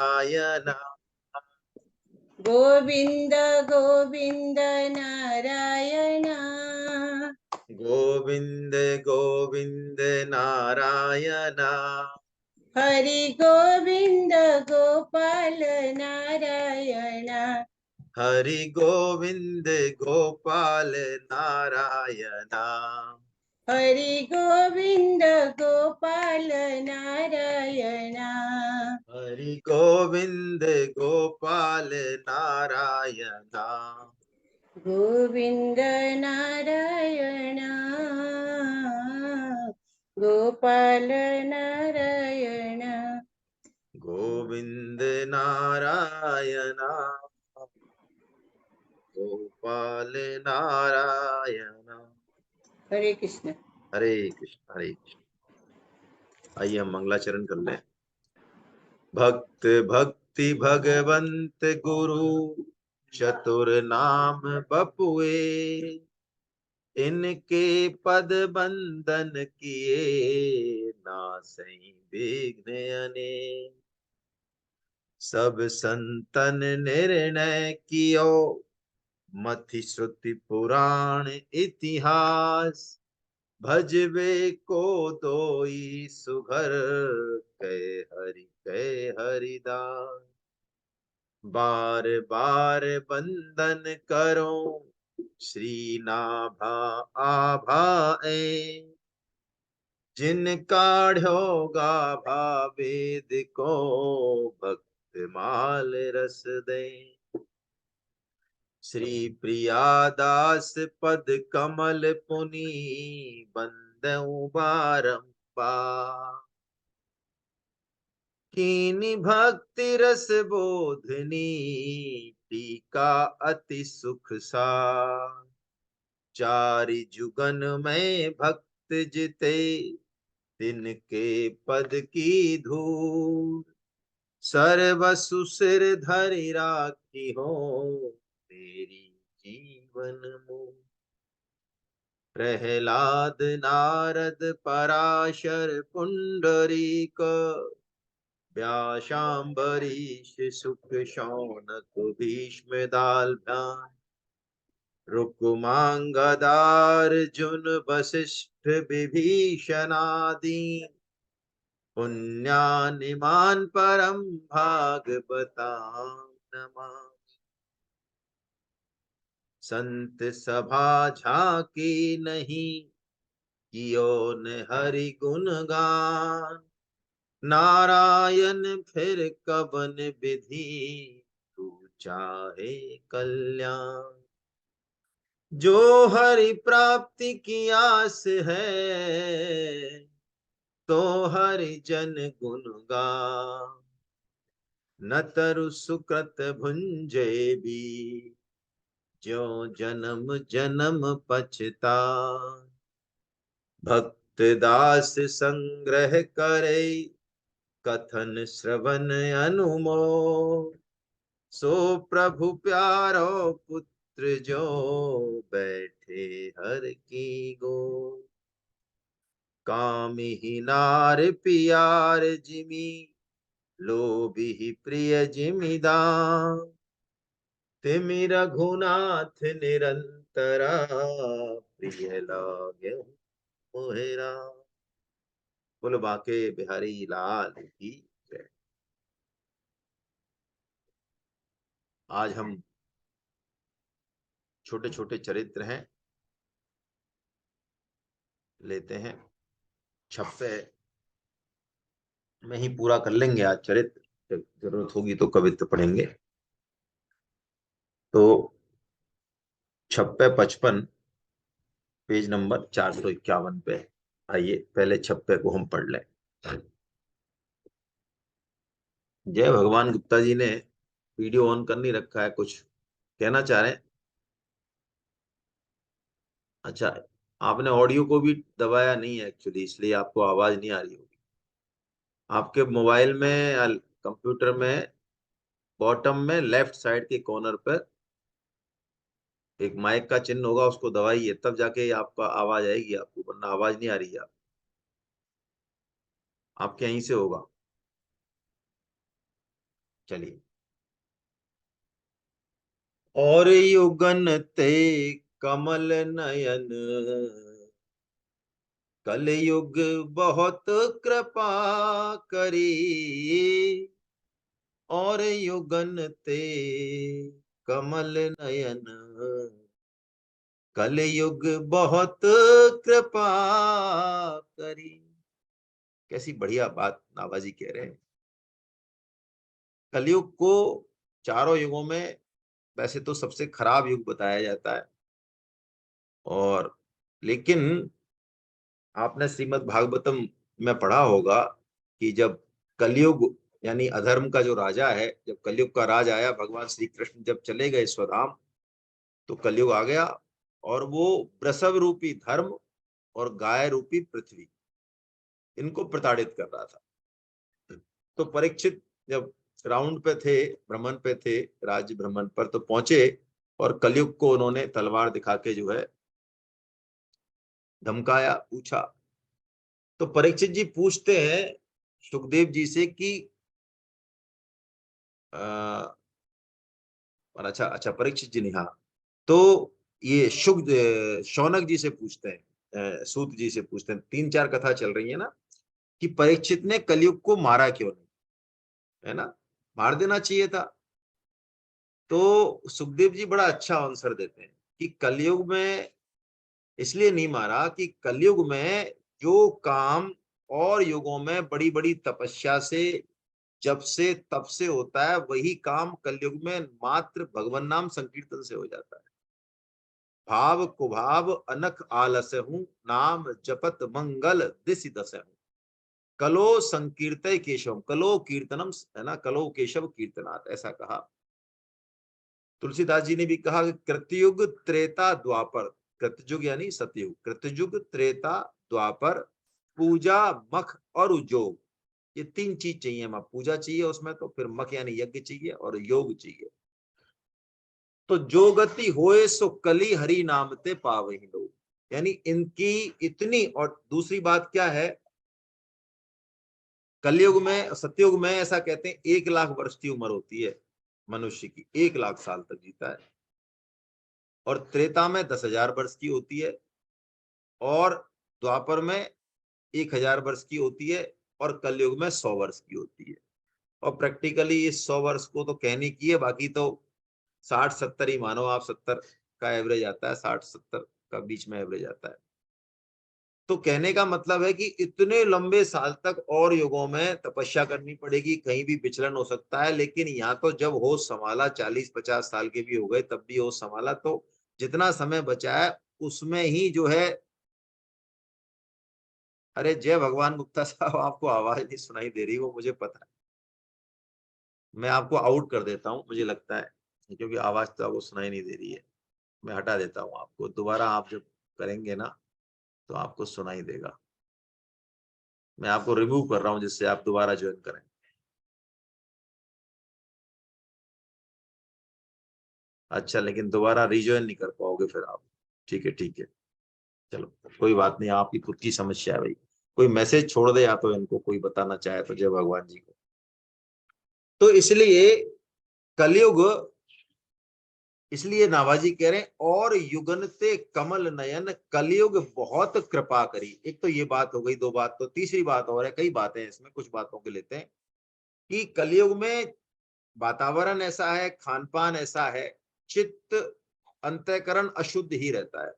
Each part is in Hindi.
नारायण गोविंद गोविंद नारायण गोविंद गोविंद नारायण हरि गोविंद गोपाल नारायण हरि गोविंद गोपाल नारायण हरि गोविंद गोपाल नारायण हरि गोविंद गोपाल नारायण गोविंद नारायण गोपाल नारायण गोविंद नारायण गोपाल नारायण। हरे कृष्ण। हरे कृष्ण हरे कृष्ण। आइए हम मंगलाचरण कर लें। भक्त भक्ति भगवंत गुरु चतुर नाम बपुए, इनके पद बंदन किए नासई विघ्न अनेक। सब संतन निर्णय कियो मति श्रुति पुराण इतिहास। भजबे को दोई सुघर कै हरिदास। बार बार बंदन करो श्री नाभा आभाए, जिन काढ़ो गाभा वेद को भक्त माल रस दे। श्री प्रियादास पद कमल पुनि बंदउ बारंबार। कीनी भक्ति रस बोधनी टीका अति सुख सार। चारि जुगन में भक्त जिते तिनके पद की धूल। सर्वसु सिर धरि राखी हो तेरी जीवन मूल। प्रहलाद नारद पराशर पुंडरीक, व्यासाम्बरीश सुख शौनक भीष्म दालभ्यान। रुक्मांगदार्जुन वसिष्ठ विभीषणादि, पुण्यानिमान परम भागवतां नमामि। संत सभा झांकी नहीं कियो न हरि गुण गान। नारायण फिर कवन विधि तू चाहे कल्याण। जो हरि प्राप्ति की आस है तो हरि जन गुण गा। न तरु सुकृत भुंजे भी जो जन्म जन्म पछता। भक्त दास संग्रह करे कथन श्रवण अनुमोद। सो प्रभु प्यारो पुत्र जो बैठे हर की गोद। कामिही नार पियार जिमी लोभी प्रिय जिमिदान। तिमि रघुनाथ निरंतरा प्रिय लागे मोहेरा। बोल बाके बिहारी लाल की जय। आज हम छोटे छोटे चरित्र हैं लेते हैं। छप्पे में ही पूरा कर लेंगे आज चरित्र, जब जरूरत होगी तो कवित्त पढ़ेंगे। तो छप्पे 55 पेज नंबर 451 पे। आइए पहले छप्पे को हम पढ़ लें। जय भगवान गुप्ता जी ने वीडियो ऑन कर नहीं रखा है, कुछ कहना चाह रहे हैं? अच्छा, आपने ऑडियो को भी दबाया नहीं है एक्चुअली, इसलिए आपको आवाज नहीं आ रही होगी। आपके मोबाइल में कंप्यूटर में बॉटम में लेफ्ट साइड के कॉर्नर पर एक माइक का चिन्ह होगा, उसको दबाइए तब जाके आपका आवाज आएगी आपको, वरना आवाज नहीं आ रही है आपके यहीं से होगा। चलिए। और युगन ते कमल नयन, कलयुग बहुत कृपा करी। और युगन ते कमल नयन, कलयुग बहुत कृपा करी। कैसी बढ़िया बात नाभाजी कह रहे हैं। कलयुग को चारों युगों में वैसे तो सबसे खराब युग बताया जाता है, और लेकिन आपने श्रीमद् भागवतम में पढ़ा होगा कि जब कलयुग यानी अधर्म का जो राजा है, जब कलयुग का राज आया, भगवान श्री कृष्ण जब चले गए स्वधाम, तो कलयुग आ गया, और वो वृषभ रूपी धर्म और गाय रूपी पृथ्वी, इनको प्रताड़ित कर रहा था। तो परीक्षित जब राउंड पे थे, भ्रमण पे थे, राज्य भ्रमण पर, तो पहुंचे और कलयुग को उन्होंने तलवार दिखा के जो है धमकाया, पूछा। तो परीक्षित जी पूछते हैं सुखदेव जी से कि आ, अच्छा अच्छा, परीक्षित जी नहीं, हाँ, तो ये शौनक जी से पूछते हैं, सूत जी से पूछते हैं, तीन चार कथा चल रही है ना, कि परीक्षित ने कलयुग को मारा क्यों नहीं, है ना, मार देना चाहिए था। तो सुखदेव जी बड़ा अच्छा आंसर देते हैं कि कलयुग में इसलिए नहीं मारा कि कलयुग में जो काम और युगों में बड़ी बड़ी तपस्या से, जब से तब से होता है, वही काम कलयुग में मात्र भगवान नाम संकीर्तन से हो जाता है। भाव कुभाव अनख आलस हूं, नाम जपत मंगल दिसि दस हूं। कलो संकीर्तय केशव, कलो कीर्तनम, है ना, कलो केशव कीर्तनात्, ऐसा कहा। तुलसीदास जी ने भी कहा कि कृतयुग त्रेता द्वापर, कृतयुग यानी सतयुग, कृतयुग त्रेता द्वापर, पूजा मख और उद्योग, ये तीन चीज चाहिए। मां पूजा चाहिए उसमें, तो फिर मख यानी यज्ञ चाहिए, और योग चाहिए। तो जो गति होए सो कली हरि नाम ते पावहि लोग, यानी इनकी इतनी। और दूसरी बात क्या है, कलयुग में, सतयुग में ऐसा कहते हैं 1 लाख वर्ष की उम्र होती है मनुष्य की, 1 लाख साल तक जीता है। और त्रेता में 10,000 वर्ष की होती है, और द्वापर में 1,000 वर्ष की होती है, और कलयुग में 100 वर्ष की होती है। और प्रैक्टिकली इस 100 वर्ष को तो कहने की है, बाकी तो 60-70 ही मानो आप, 70 का एवरेज आता है, 60-70 का बीच में एवरेज आता है। तो कहने का मतलब है कि इतने लंबे साल तक और युगों में तपस्या करनी पड़ेगी, कहीं भी विचलन हो सकता है, लेकिन यहाँ तो जब होश संभाला, 40-50 साल के भी हो गए तब भी होश संभाला, तो जितना समय बचा है उसमें ही जो है। अरे जय भगवान गुप्ता साहब, आपको आवाज नहीं सुनाई दे रही, वो मुझे पता है। मैं आपको आउट कर देता हूँ, मुझे लगता है, क्योंकि आवाज तो आपको सुनाई नहीं दे रही है। मैं हटा देता हूँ आपको, दोबारा आप जब करेंगे ना तो आपको सुनाई देगा। मैं आपको रिमूव कर रहा हूँ जिससे आप दोबारा ज्वाइन करें। अच्छा, लेकिन दोबारा रिज्वाइन नहीं कर पाओगे फिर आप। ठीक है ठीक है, चलो कोई बात नहीं, आपकी खुद की समस्या है भाई। कोई मैसेज छोड़ दे, या तो इनको कोई बताना चाहे तो जय भगवान जी को। तो इसलिए कलयुग, इसलिए नाभाजी कह रहे हैं और युगन ते कमल नयन, कलयुग बहुत कृपा करी। एक तो ये बात हो गई, दो बात, तो तीसरी बात और है, कई बातें हैं इसमें, कुछ बातों के लेते हैं कि कलयुग में वातावरण ऐसा है, खान पान ऐसा है, चित्त अंतःकरण अशुद्ध ही रहता है,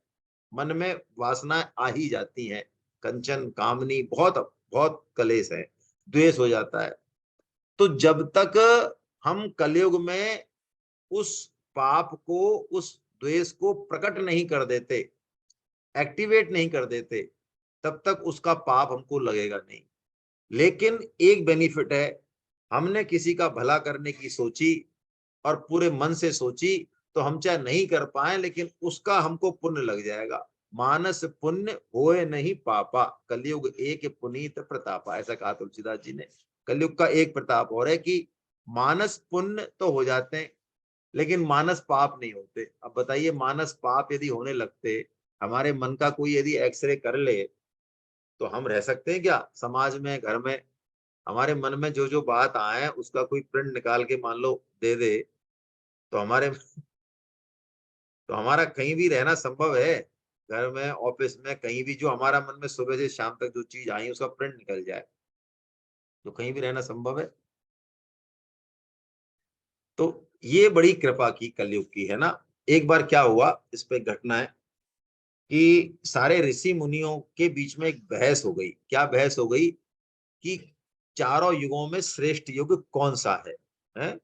मन में वासनाएं आ ही जाती हैं, कंचन कामनी, बहुत बहुत कलेश है, द्वेष हो जाता है। तो जब तक हम कलयुग में उस पाप को, उस द्वेष को प्रकट नहीं कर देते, एक्टिवेट नहीं कर देते, तब तक उसका पाप हमको लगेगा नहीं। लेकिन एक बेनिफिट है, हमने किसी का भला करने की सोची और पूरे मन से सोची, तो हम चाहे नहीं कर पाए लेकिन उसका हमको पुण्य लग जाएगा। मानस पुण्य होए नहीं पापा, कलयुग एक पुनीत प्रतापा, ऐसा कहा तुलसीदास जी ने। कलयुग का एक प्रताप और है कि मानस पुण्य तो हो जाते हैं, लेकिन मानस पाप नहीं होते। अब बताइए, मानस पाप यदि होने लगते, हमारे मन का कोई यदि एक्सरे कर ले, तो हम रह सकते हैं क्या समाज में, घर में? हमारे मन में जो जो बात आए उसका कोई प्रिंट निकाल के मान लो दे दे, तो हमारा कहीं भी रहना संभव है। घर में, ऑफिस में, कहीं भी जो हमारा मन में सुबह से शाम तक जो चीज आई उसका प्रिंट निकल जाए, तो कहीं भी रहना संभव है। तो ये बड़ी कृपा की कलयुग की, है ना। एक बार क्या हुआ, इस पे घटना है कि सारे ऋषि मुनियों के बीच में एक बहस हो गई। क्या बहस हो गई कि चारों युगों में श्रेष्ठ युग कौन सा है?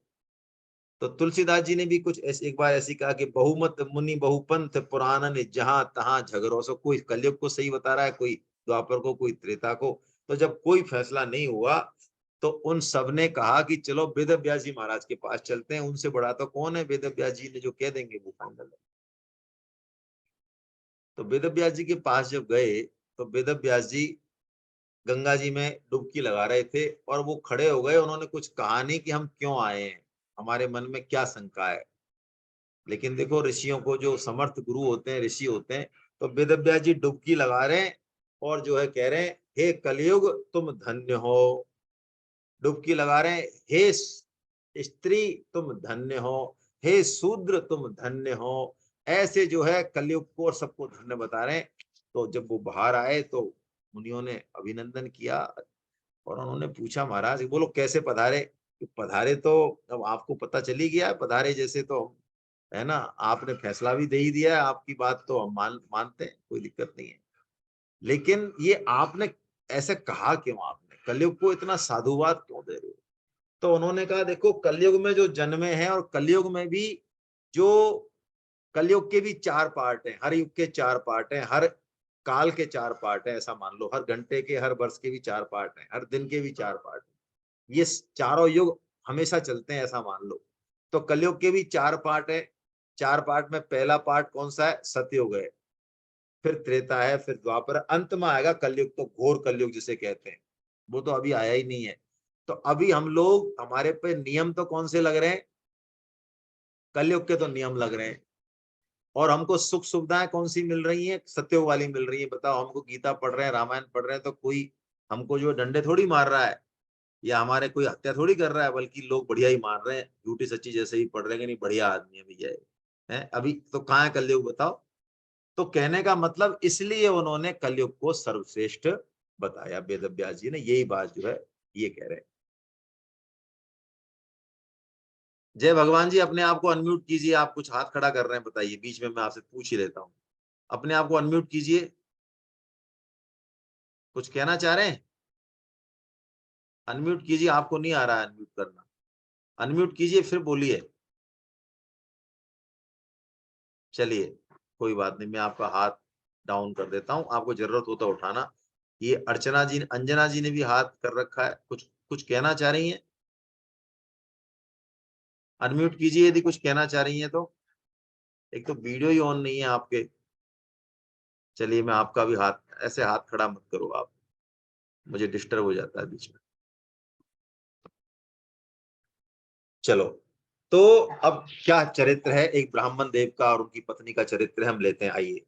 तो तुलसीदास जी ने भी कुछ ऐसे एक बार ऐसी कहा कि बहुमत मुनि बहुपंथ पुराणन जहां तहां झगड़ो। सो कोई कलयुग को सही बता रहा है, कोई द्वापर को, कोई त्रेता को। तो जब कोई फैसला नहीं हुआ तो उन सब ने कहा कि चलो वेद व्यास जी महाराज के पास चलते हैं, उनसे बड़ा तो कौन है। वेद व्यास जी ने जो कह देंगे वो फाइनल है। तो वेद व्यास जी के पास जब गए तो वेद व्यास जी गंगा जी में डुबकी लगा रहे थे और वो खड़े हो गए। उन्होंने कुछ कहा नहीं कि हम क्यों आए हैं, हमारे मन में क्या शंका है। लेकिन देखो ऋषियों को, जो समर्थ गुरु होते हैं, ऋषि होते हैं, तो वेद व्यास जी डुबकी लगा रहे हैं और जो है कह रहे हैं, हे कलयुग तुम धन्य हो। डुबकी लगा रहे हैं, हे स्त्री तुम धन्य हो, हे शूद्र तुम धन्य हो। ऐसे जो है कलयुग को और सबको धन्य बता रहे हैं। तो जब वो बाहर आए तो मुनियों ने अभिनंदन किया और उन्होंने पूछा, महाराज बोलो कैसे पधारे। पधारे तो अब आपको पता चली गया है, पधारे जैसे तो, है ना। आपने फैसला भी दे ही दिया है, आपकी बात तो हम मानते हैं, कोई दिक्कत नहीं है। लेकिन ये आपने ऐसे कहा क्यों, आपने कलयुग को इतना साधुवाद क्यों दे रहे हो। तो उन्होंने कहा, देखो कलयुग में जो जन्मे हैं, और कलयुग में भी जो, कलयुग के भी चार पार्ट हैं, हर युग के चार पार्ट हैं, हर काल के चार पार्ट हैं, ऐसा मान लो। हर घंटे के, हर वर्ष के भी चार पार्ट हैं, हर दिन के भी चार पार्ट हैं। ये चारों युग हमेशा चलते हैं, ऐसा मान लो। तो कलयुग के भी चार पार्ट है। चार पार्ट में पहला पार्ट कौन सा है, सतयुग है। फिर त्रेता है, फिर द्वापर, अंत में आएगा कलयुग, तो घोर कलयुग जिसे कहते हैं। वो तो अभी आया ही नहीं है। तो अभी हम लोग, हमारे पे नियम तो कौन से लग रहे हैं, कलयुग के तो नियम लग रहे हैं। और हमको सुख सुविधाएं कौन सी मिल रही हैं, सतयुग वाली मिल रही है। बताओ, हमको गीता पढ़ रहे हैं, रामायण पढ़ रहे हैं, तो कोई हमको जो डंडे थोड़ी मार रहा है, या हमारे कोई हत्या थोड़ी कर रहा है, बल्कि लोग बढ़िया ही मार रहे हैं, झूठी सच्ची जैसे ही पढ़ रहे हैं कि नहीं बढ़िया आदमी है भैया है। अभी तो कहाँ है कलयुग, बताओ। तो कहने का मतलब, इसलिए उन्होंने कलयुग को सर्वश्रेष्ठ बताया, वेद व्यास जी ने यही बात जो है ये कह रहे हैं। जय भगवान जी, अपने आप को अनम्यूट कीजिए। आप कुछ हाथ खड़ा कर रहे हैं, बताइए, बीच में मैं आपसे पूछ ही लेता हूँ। अपने आप को अनम्यूट कीजिए, कुछ कहना चाह रहे हैं। अनम्यूट कीजिए, आपको नहीं आ रहा है अनम्यूट करना। अनम्यूट कीजिए फिर बोलिए। चलिए, कोई बात नहीं, मैं आपका हाथ डाउन कर देता हूँ, आपको जरूरत हो तो उठाना। ये अर्चना जी, अंजना जी ने भी हाथ कर रखा है, कुछ कुछ कहना चाह रही हैं। अनम्यूट कीजिए यदि कुछ कहना चाह रही हैं तो। एक तो वीडियो ही ऑन नहीं है आपके। चलिए, मैं आपका भी हाथ, ऐसे हाथ खड़ा मत करो आप, मुझे डिस्टर्ब हो जाता है बीच में। चलो, तो अब क्या चरित्र है एक ब्राह्मण देव का और उनकी पत्नी का चरित्र हम लेते हैं, आइए।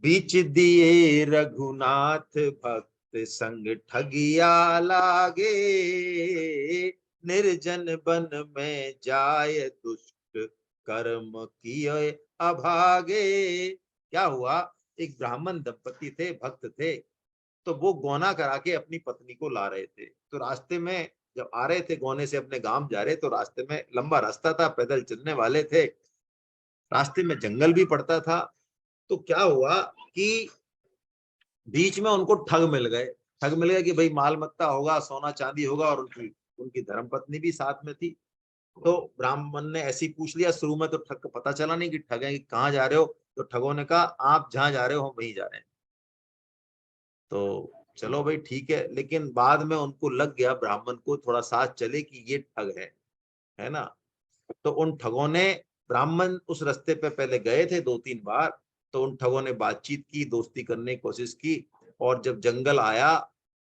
बीच दिए रघुनाथ भक्त संग ठगिया लागे, निर्जन वन में जाय दुष्ट कर्म किए अभागे। क्या हुआ, एक ब्राह्मण दंपति थे, भक्त थे। तो वो गौना करा के अपनी पत्नी को ला रहे थे। तो रास्ते में जब आ रहे थे, गौने से अपने गांव जा रहे, तो रास्ते में लंबा रास्ता था, पैदल चलने वाले थे, रास्ते में जंगल भी पड़ता था। तो क्या हुआ कि बीच में उनको ठग मिल गए। ठग मिल गए कि भाई माल मत्ता होगा, सोना चांदी होगा, और उनकी उनकी धर्मपत्नी भी साथ में थी। तो ब्राह्मण ने ऐसे ही पूछ लिया, शुरू में तो ठग का पता चला नहीं कि ठग है, कि कहाँ जा रहे हो। तो ठगों ने कहा, आप जहाँ जा रहे हो हम वहीं जा रहे हैं। तो चलो भाई ठीक है, लेकिन बाद में उनको लग गया, ब्राह्मण को थोड़ा साथ चले कि ये ठग है ना। तो उन ठगों ने, ब्राह्मण उस रास्ते पे पहले गए थे 2-3 बार। तो उन ठगों ने बातचीत की, दोस्ती करने की कोशिश की, और जब जंगल आया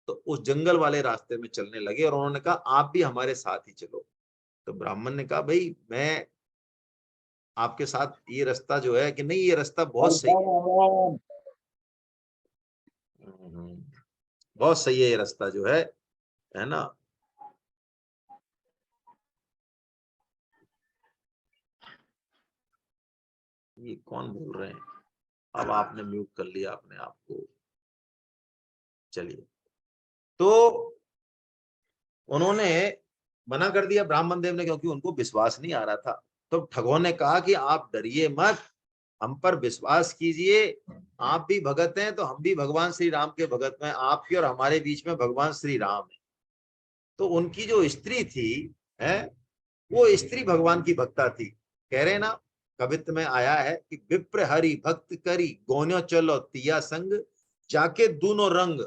तो उस जंगल वाले रास्ते में चलने लगे, और उन्होंने कहा, आप भी हमारे साथ ही चलो। तो ब्राह्मण ने कहा, भाई मैं आपके साथ, ये रास्ता जो है कि नहीं, ये रास्ता बहुत सही है। बहुत सही है ये रास्ता जो है, है ना। ये कौन बोल रहे हैं? अब आपने म्यूट कर लिया अपने आप को। चलिए, तो उन्होंने मना कर दिया ब्राह्मण देव ने, क्योंकि उनको विश्वास नहीं आ रहा था। तो ठगों ने कहा कि आप डरिए मत, हम पर विश्वास कीजिए, आप भी भगत हैं तो हम भी भगवान श्री राम के भगत हैं, आपके और हमारे बीच में भगवान श्री राम है। तो उनकी जो स्त्री थी, है, वो स्त्री भगवान की भक्ता थी। कह रहे ना, कवित्व में आया है कि विप्र हरि भक्त करी गोन्यो चलो तिया संग, जाके दूनो रंग,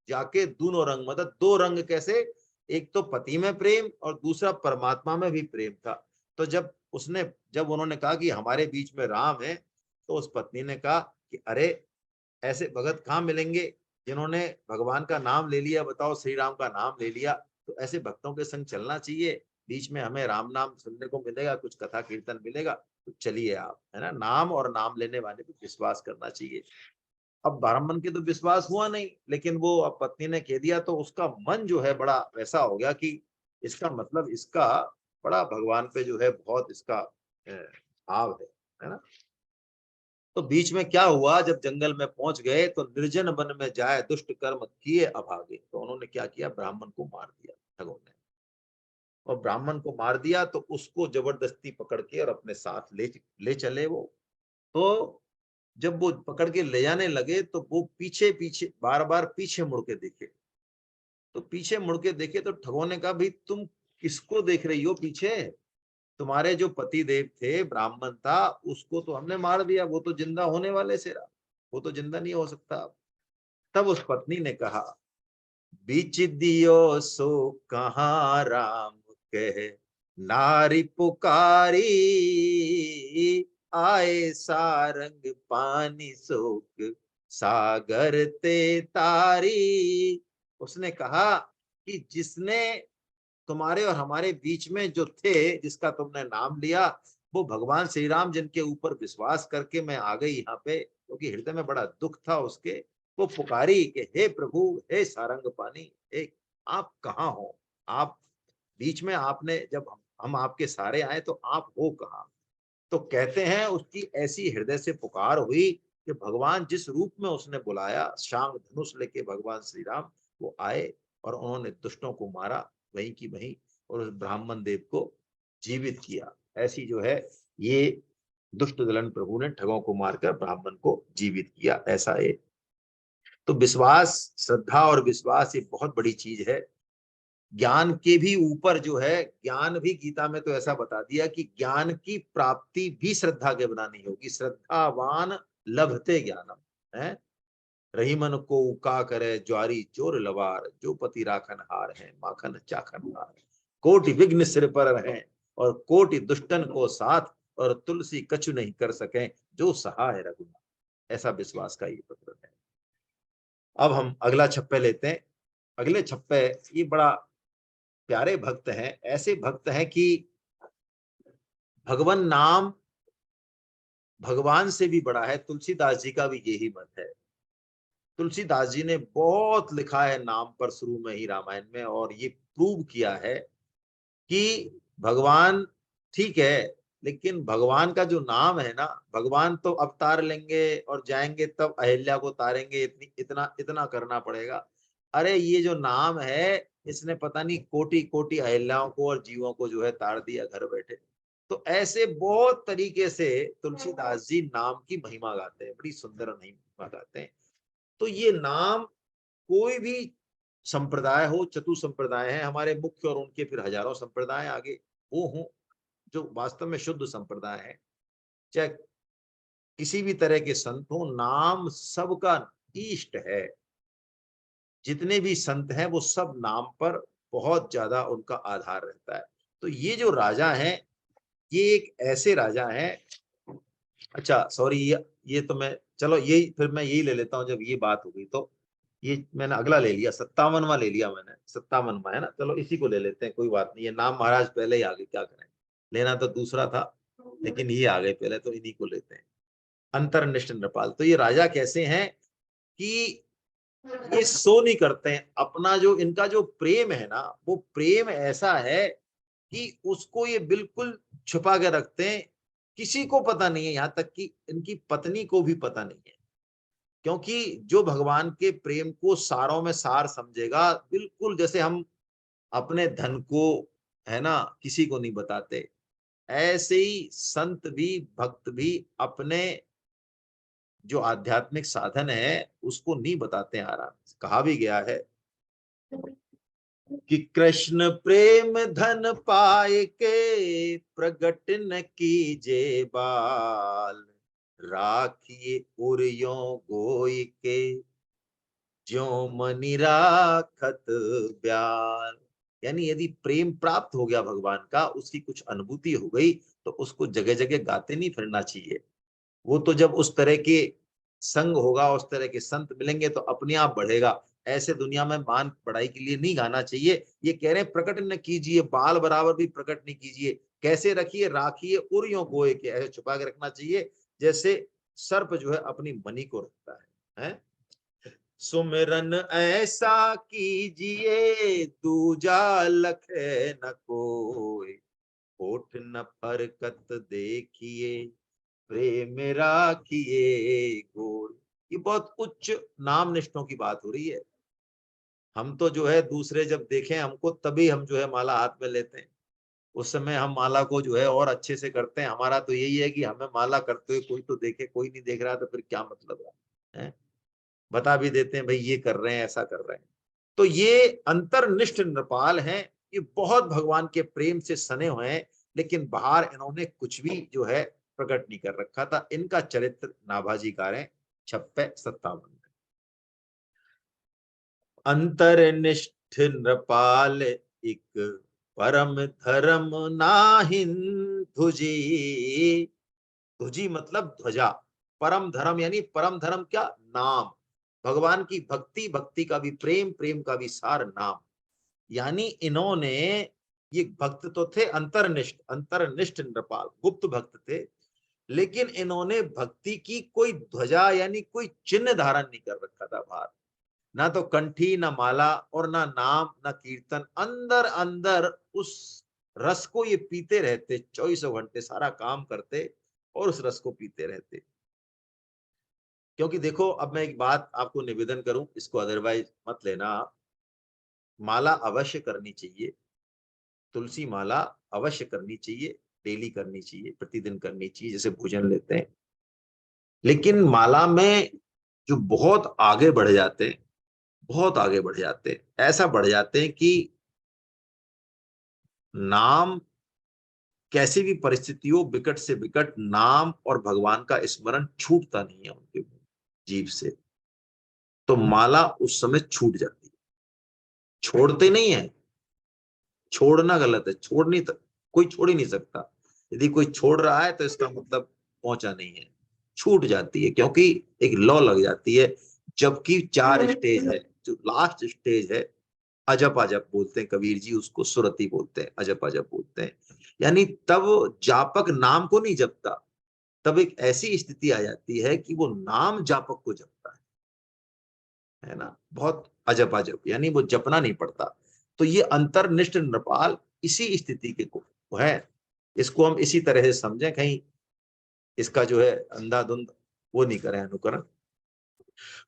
जाके दूनो रंग, मतलब दो रंग कैसे, एक तो पति में प्रेम और दूसरा परमात्मा में भी प्रेम था। तो जब उन्होंने कहा कि हमारे बीच में राम है, तो उस पत्नी ने कहा कि अरे, ऐसे भगत कहाँ मिलेंगे जिन्होंने भगवान का नाम ले लिया, बताओ श्री राम का नाम ले लिया, तो ऐसे भक्तों के संग चलना चाहिए, बीच में हमें राम नाम सुनने को मिलेगा, कुछ कथा कीर्तन मिलेगा, तो चलिए आप, है ना, नाम और नाम लेने वाले पे विश्वास करना चाहिए। अब ब्राह्मण के तो विश्वास हुआ नहीं, लेकिन वो अब पत्नी ने कह दिया, तो उसका मन जो है बड़ा वैसा हो गया कि इसका मतलब इसका बड़ा भगवान पे जो है बहुत इसका भाव है ना। तो बीच में क्या हुआ, जब जंगल में पहुंच गए तो निर्जन वन में जाए दुष्ट कर्म किए अभागे, तो उन्होंने क्या किया, ब्राह्मण को मार दिया ठगों ने। और ब्राह्मण को मार दिया तो उसको जबरदस्ती पकड़ के और अपने साथ ले चले वो। तो जब वो पकड़ के ले जाने लगे तो वो पीछे पीछे बार बार पीछे मुड़ के देखे। तो पीछे मुड़ के देखे तो ठगों ने कहा, भाई तुम किसको देख रही हो पीछे, तुम्हारे जो पति देव थे, ब्राह्मण था, उसको तो हमने मार दिया, वो तो जिंदा होने वाले से रहा, वो तो जिंदा नहीं हो सकता। तब उस पत्नी ने कहा, बीच दियो सो कहाँ राम कहे, नारी पुकारी, आए सारंग पानी सोक, सागर ते तारी। उसने कहा कि जिसने तुम्हारे और हमारे बीच में जो थे, जिसका तुमने नाम लिया, वो भगवान श्री राम, जिनके ऊपर विश्वास करके मैं आ गई यहाँ पे, क्योंकि हृदय में बड़ा दुख था उसके। वो पुकारी कि हे प्रभु, हे सारंग पानी, हे, आप कहाँ हो, आप बीच में, आपने जब हम आपके सारे आए तो आप हो कहाँ। तो कहते हैं उसकी ऐसी हृदय से पुकार हुई कि भगवान जिस रूप में उसने बुलाया, शांग धनुष लेके भगवान श्री राम वो आए और उन्होंने दुष्टों को मारा वहीं की वहीं, और उस ब्राह्मण देव को जीवित किया। ऐसी जो है ये दुष्ट दलन प्रभु ने ठगों को मारकर ब्राह्मण को जीवित किया, ऐसा है। तो विश्वास, श्रद्धा और विश्वास ये बहुत बड़ी चीज है। ज्ञान के भी ऊपर जो है, ज्ञान भी गीता में तो ऐसा बता दिया कि ज्ञान की प्राप्ति भी श्रद्धा के बिना नहीं होगी। श्रद्धावान लभते ज्ञानम है, रही मन को का करे ज्वारी चोर लवार, जो पति राखन हार है माखन चाखन हार, कोटि विघ्न सिर पर है और कोटि दुष्टन को साथ, और तुलसी कछु नहीं कर सके जो सहाय रघुनाथ। ऐसा विश्वास का ये पत्र है। अब हम अगला छप्पे लेते हैं। अगले छप्पे, ये बड़ा प्यारे भक्त हैं, ऐसे भक्त हैं कि भगवान नाम भगवान से भी बड़ा है। तुलसीदास जी का भी यही मत है। तुलसीदास जी ने बहुत लिखा है नाम पर, शुरू में ही रामायण में, और ये प्रूव किया है कि भगवान ठीक है, लेकिन भगवान का जो नाम है ना, भगवान तो अवतार लेंगे और जाएंगे तब अहिल्या को तारेंगे, इतना इतना करना पड़ेगा। अरे ये जो नाम है, इसने पता नहीं कोटि कोटि अहिल्याओं को और जीवों को जो है तार दिया घर बैठे। तो ऐसे बहुत तरीके से तुलसीदास जी नाम की महिमा गाते हैं, बड़ी सुंदर महिमा गाते हैं। तो ये नाम, कोई भी संप्रदाय हो, चतु संप्रदाय है हमारे मुख्य, और उनके फिर हजारों संप्रदाय आगे वो हो, जो वास्तव में शुद्ध संप्रदाय है, चाहे किसी भी तरह के संत हो, नाम सबका इष्ट है। जितने भी संत हैं वो सब नाम पर बहुत ज्यादा उनका आधार रहता है। तो ये जो राजा हैं, ये एक ऐसे राजा हैं। अच्छा सॉरी, ये तो मैं, चलो यही फिर मैं यही ले लेता हूँ, जब ये बात हो गई तो ये मैंने अगला ले लिया, 57वां ले लिया मैंने, 57वां है ना, चलो इसी को ले लेते हैं, कोई बात नहीं। ये नाम महाराज पहले ही आ गए, क्या करें, लेना तो दूसरा था, लेकिन ये आ गए पहले, तो इन्हीं को लेते हैं। अंतर्निष्ठ नृपाल। तो ये राजा कैसे हैं कि ये सो नहीं करते हैं। अपना जो इनका जो प्रेम है ना, वो प्रेम ऐसा है कि उसको ये बिल्कुल छुपा के रखते हैं। किसी को पता नहीं है, यहाँ तक कि इनकी पत्नी को भी पता नहीं है। क्योंकि जो भगवान के प्रेम को सारों में सार समझेगा, बिल्कुल जैसे हम अपने धन को, है ना, किसी को नहीं बताते, ऐसे ही संत भी, भक्त भी अपने जो आध्यात्मिक साधन है उसको नहीं बताते हैं आराम से। कहा भी गया है कि कृष्ण प्रेम धन पाए के प्रगट न कीजे बाल, राखिए उरियों गोई के ज्यो मनि राखत ब्याल। यानी यदि प्रेम प्राप्त हो गया भगवान का, उसकी कुछ अनुभूति हो गई, तो उसको जगह जगह गाते नहीं फिरना चाहिए। वो तो जब उस तरह के संग होगा, उस तरह के संत मिलेंगे तो अपने आप बढ़ेगा। ऐसे दुनिया में मान पढ़ाई के लिए नहीं गाना चाहिए। ये कह रहे हैं प्रकट न कीजिए, बाल बराबर भी प्रकट नहीं कीजिए। कैसे रखिए? राखिए उरियों गोए के, ऐसे छुपा के रखना चाहिए जैसे सर्प जो है अपनी मणि को रखता है? सुमिरन ऐसा कीजिए दूजा लखे न कोई, होठ न फरकत देखिए प्रेम राखिए गोर। ये बहुत उच्च नाम निष्ठों की बात हो रही है। हम तो जो है दूसरे जब देखें हमको, तभी हम जो है माला हाथ में लेते हैं। उस समय हम माला को जो है और अच्छे से करते हैं। हमारा तो यही है कि हमें माला करते हुए कोई तो देखे, कोई नहीं देख रहा तो फिर क्या मतलब है? बता भी देते हैं भाई ये कर रहे हैं, ऐसा कर रहे हैं। तो ये अंतर्निष्ठ नृपाल हैं। ये बहुत भगवान के प्रेम से सने हुए हैं, लेकिन बाहर इन्होंने कुछ भी जो है प्रकट नहीं कर रखा था। इनका चरित्र नाभाजी कार है 56-57 में। अंतर्निष्ठ नृपाल एक परम धर्म नाहिन धुजी। धुजी मतलब ध्वजा। परम धर्म यानी परम धर्म क्या? नाम। भगवान की भक्ति, भक्ति का भी प्रेम, प्रेम का भी सार नाम। यानी इन्होंने, ये भक्त तो थे अंतर्निष्ठ, अंतर्निष्ठ नृपाल, गुप्त भक्त थे, लेकिन इन्होंने भक्ति की कोई ध्वजा यानी कोई चिन्ह धारण नहीं कर रखा था बाहर। ना तो कंठी, ना माला, और ना नाम, ना कीर्तन। अंदर अंदर उस रस को ये पीते रहते, 24 घंटे सारा काम करते और उस रस को पीते रहते। क्योंकि देखो, अब मैं एक बात आपको निवेदन करूं, इसको अदरवाइज मत लेना आप। माला अवश्य करनी चाहिए, तुलसी माला अवश्य करनी चाहिए, डेली करनी चाहिए, प्रतिदिन करनी चाहिए, जैसे भोजन लेते हैं। लेकिन माला में जो बहुत आगे बढ़ जाते हैं, बहुत आगे बढ़ जाते हैं, ऐसा बढ़ जाते हैं कि नाम, कैसी भी परिस्थिति हो, विकट से विकट नाम और भगवान का स्मरण छूटता नहीं है उनके जीव से। तो माला उस समय छूट जाती है। छोड़ते नहीं है, छोड़ना गलत है, छोड़ नहीं तक कोई छोड़ ही नहीं सकता। यदि कोई छोड़ रहा है तो इसका मतलब पहुंचा नहीं है। छूट जाती है क्योंकि एक लॉ लग जाती है। जबकि 4 स्टेज है, जो लास्ट स्टेज है, अजप अजप बोलते हैं कबीर जी उसको, सुरति बोलते हैं, अजप अजप बोलते हैं। यानी तब जापक नाम को नहीं जपता, तब एक ऐसी स्थिति आ जाती है कि वो नाम जापक को जपता है ना। बहुत अजब अजब, यानी वो जपना नहीं पड़ता। तो ये अंतर्निष्ठ नृपाल इसी स्थिति के को है। इसको हम इसी तरह से समझें, कहीं इसका जो है अंधाधुंध वो नहीं करें अनुकरण।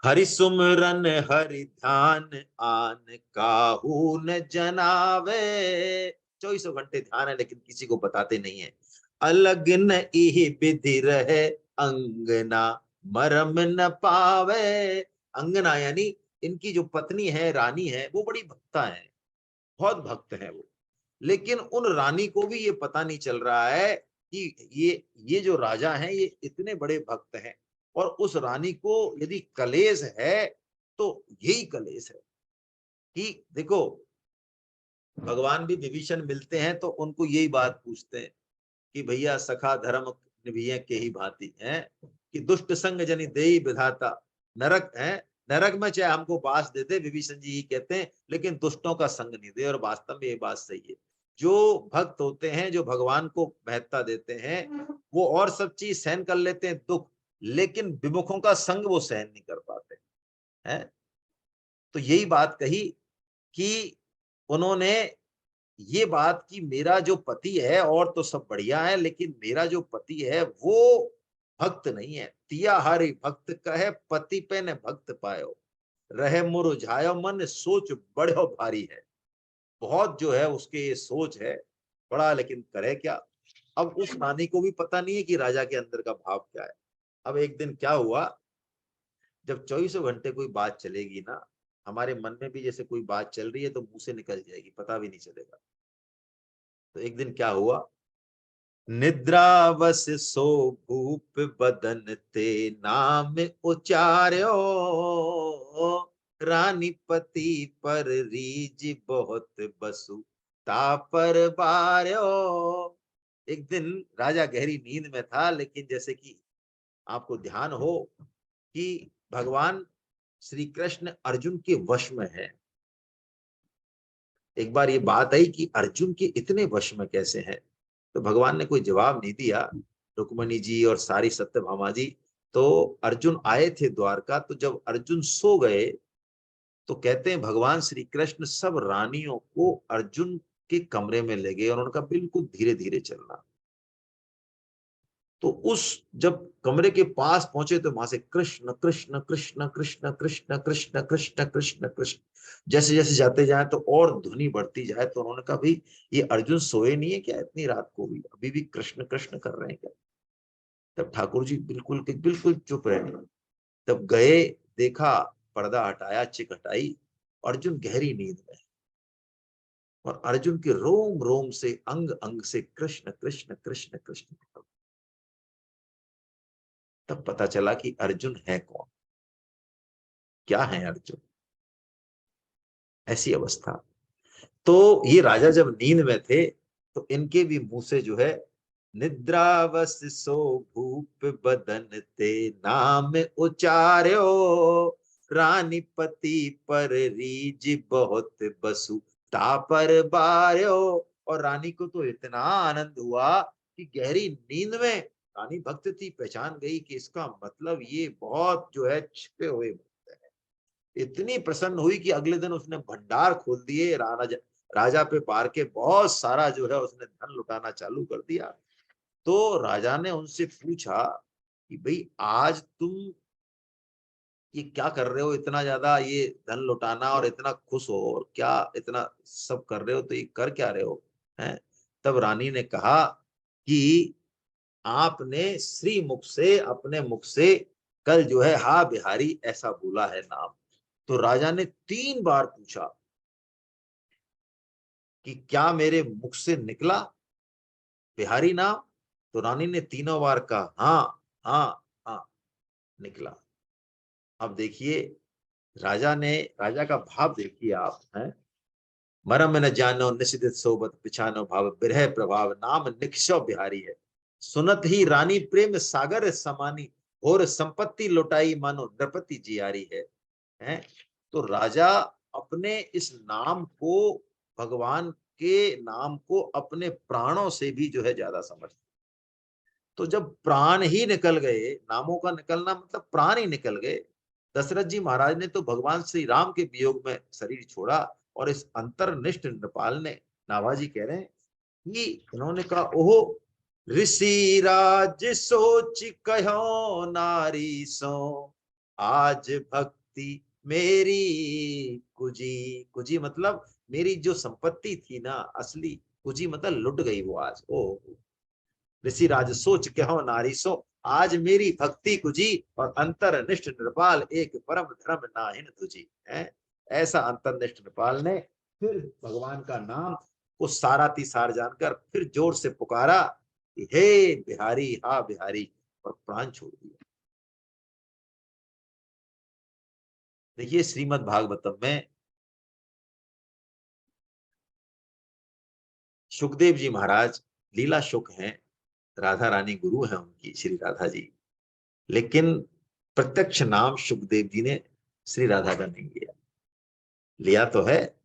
हरि सुमरन हरि ध्यान आन काहू न जनावे। 24 घंटे ध्यान है लेकिन किसी को बताते नहीं है। अलग न इह विधि रहे अंगना, मरम न पावे। अंगना यानी इनकी जो पत्नी है, रानी है, वो बड़ी भक्ता है, बहुत भक्त है वो। लेकिन उन रानी को भी ये पता नहीं चल रहा है कि ये जो राजा हैं ये इतने बड़े भक्त हैं। और उस रानी को यदि कलेश है तो यही कलेश है कि देखो, भगवान भी विभीषण मिलते हैं तो उनको यही बात पूछते हैं कि भैया सखा धर्म निभिये के ही भांति है, कि दुष्ट संग जनि देई विधाता। नरक है, नरक में चाहे हमको बास दे दे, विभीषण जी ही कहते हैं, लेकिन दुष्टों का संग नहीं दे। और वास्तव में ये बात सही है। जो भक्त होते हैं, जो भगवान को महत्ता देते हैं, वो और सब चीज सहन कर लेते हैं, दुख, लेकिन विमुखों का संग वो सहन नहीं कर पाते हैं। तो यही बात कही कि उन्होंने ये बात कि मेरा जो पति है और तो सब बढ़िया है, लेकिन मेरा जो पति है वो भक्त नहीं है। तिया हरि भक्त कहे पति पे ने भक्त पायो, रहे मुरझायो मन सोच बढ़ो भारी है। बहुत जो है उसके ये सोच है बड़ा, लेकिन करे क्या। अब उस रानी को भी पता नहीं है कि राजा के अंदर का भाव क्या है। अब एक दिन क्या हुआ, जब 24 घंटे कोई बात चलेगी ना, हमारे मन में भी जैसे कोई बात चल रही है तो मुंह से निकल जाएगी, पता भी नहीं चलेगा। तो एक दिन क्या हुआ, निद्रावस सो भूप बदन ते नाम उचार्यो, रानी पति पर रीज बहुत बसु तापर बार्यो। एक दिन राजा गहरी नींद में था, लेकिन जैसे कि आपको ध्यान हो कि भगवान श्री कृष्ण अर्जुन के वश में है। एक बार ये बात आई कि अर्जुन के इतने वश में कैसे हैं, तो भगवान ने कोई जवाब नहीं दिया। रुक्मणी जी और सारी सत्यभामा जी, तो अर्जुन आए थे द्वारका, तो जब अर्जुन सो गए तो कहते हैं भगवान श्री कृष्ण सब रानियों को अर्जुन के कमरे में ले गए और उनका बिल्कुल धीरे धीरे चलना। तो उस जब कमरे के पास पहुंचे तो वहां से कृष्ण कृष्ण कृष्ण कृष्ण कृष्ण कृष्ण कृष्ण कृष्ण कृष्ण जैसे जैसे जाते जाए तो और ध्वनि बढ़ती जाए। तो उन्होंने कहा भाई ये अर्जुन सोए नहीं है क्या, इतनी रात को भी अभी भी कृष्ण कृष्ण कर रहे हैं क्या। तब ठाकुर जी बिल्कुल बिल्कुल चुप रहे। तब गए, देखा, पर्दा हटाया, चिक हटाई, अर्जुन गहरी नींद में, और अर्जुन के रोम रोम से अंग अंग से कृष्ण कृष्ण कृष्ण कृष्ण। तब पता चला कि अर्जुन है कौन, क्या है अर्जुन। ऐसी अवस्था। तो ये राजा जब नींद में थे तो इनके भी मुंह से जो है निद्रावस सो भूप बदन ते नाम उचार्यो, रानी पति पर रीज बहुत बसु तापर बार्यो। और रानी को तो इतना आनंद हुआ कि गहरी नींद में रानी भक्त थी, पहचान गई कि इसका मतलब ये बहुत जो है छिपे हुए भक्त है। इतनी प्रसन्न हुई कि अगले दिन उसने भंडार खोल दिए, राजा पे पार के बहुत सारा जो है उसने धन लुटाना चालू कर दिया। तो राजा ने उनसे पूछा कि भाई आज तुम ये क्या कर रहे हो, इतना ज्यादा ये धन लुटाना और इतना खुश हो और क्या इतना सब कर रहे हो, तो ये कर क्या रहे हो हैं। तब रानी ने कहा कि आपने श्री मुख से, अपने मुख से कल जो है हा बिहारी ऐसा बोला है नाम। तो राजा ने 3 बार पूछा कि क्या मेरे मुख से निकला बिहारी नाम। तो रानी ने तीनों बार कहा हाँ हाँ हाँ निकला। अब देखिए राजा का भाव देखिए आप हैं। मरम न जानो निशिदित सोबत पिछानो भाव बिरह प्रभाव नाम निक्षो बिहारी है। सुनत ही रानी प्रेम सागर समानी, और संपत्ति लुटाई मानो नृपति जियारी है। हैं। तो राजा अपने इस नाम को, भगवान के नाम को अपने प्राणों से भी जो है ज्यादा समझते। तो जब प्राण ही निकल गए, नामों का निकलना मतलब प्राण ही निकल गए। दशरथ जी महाराज ने तो भगवान श्री राम के वियोग में शरीर छोड़ा, और इस अंतर्निष्ठ नृपाल ने, नाभाजी कह रहे हैं कि इन्होंने कहा ओहो, ऋषि राज सोच कहो नारी सो, आज भक्ति मेरी कुजी। कुजी मतलब मेरी जो संपत्ति थी ना असली, कुजी मतलब लुट गई वो आज। ओ ऋषि राज सोच कहो नारी सो, आज मेरी भक्ति कुजी, और अंतरनिष्ठ नृपाल एक परम धर्म नाहिन तुझी है। ऐसा अंतरनिष्ठ नृपाल ने फिर भगवान का नाम को साराती सार जानकर फिर जोर से पुकारा कि हे बिहारी, हा बिहारी, और प्राण छोड़ दिया। देखिए श्रीमद् भागवतम में सुखदेव जी महाराज लीला शुक हैं, राधा रानी गुरु है उनकी श्री राधा जी, लेकिन प्रत्यक्ष नाम सुखदेव जी ने श्री राधा का नहीं लिया। लिया तो है,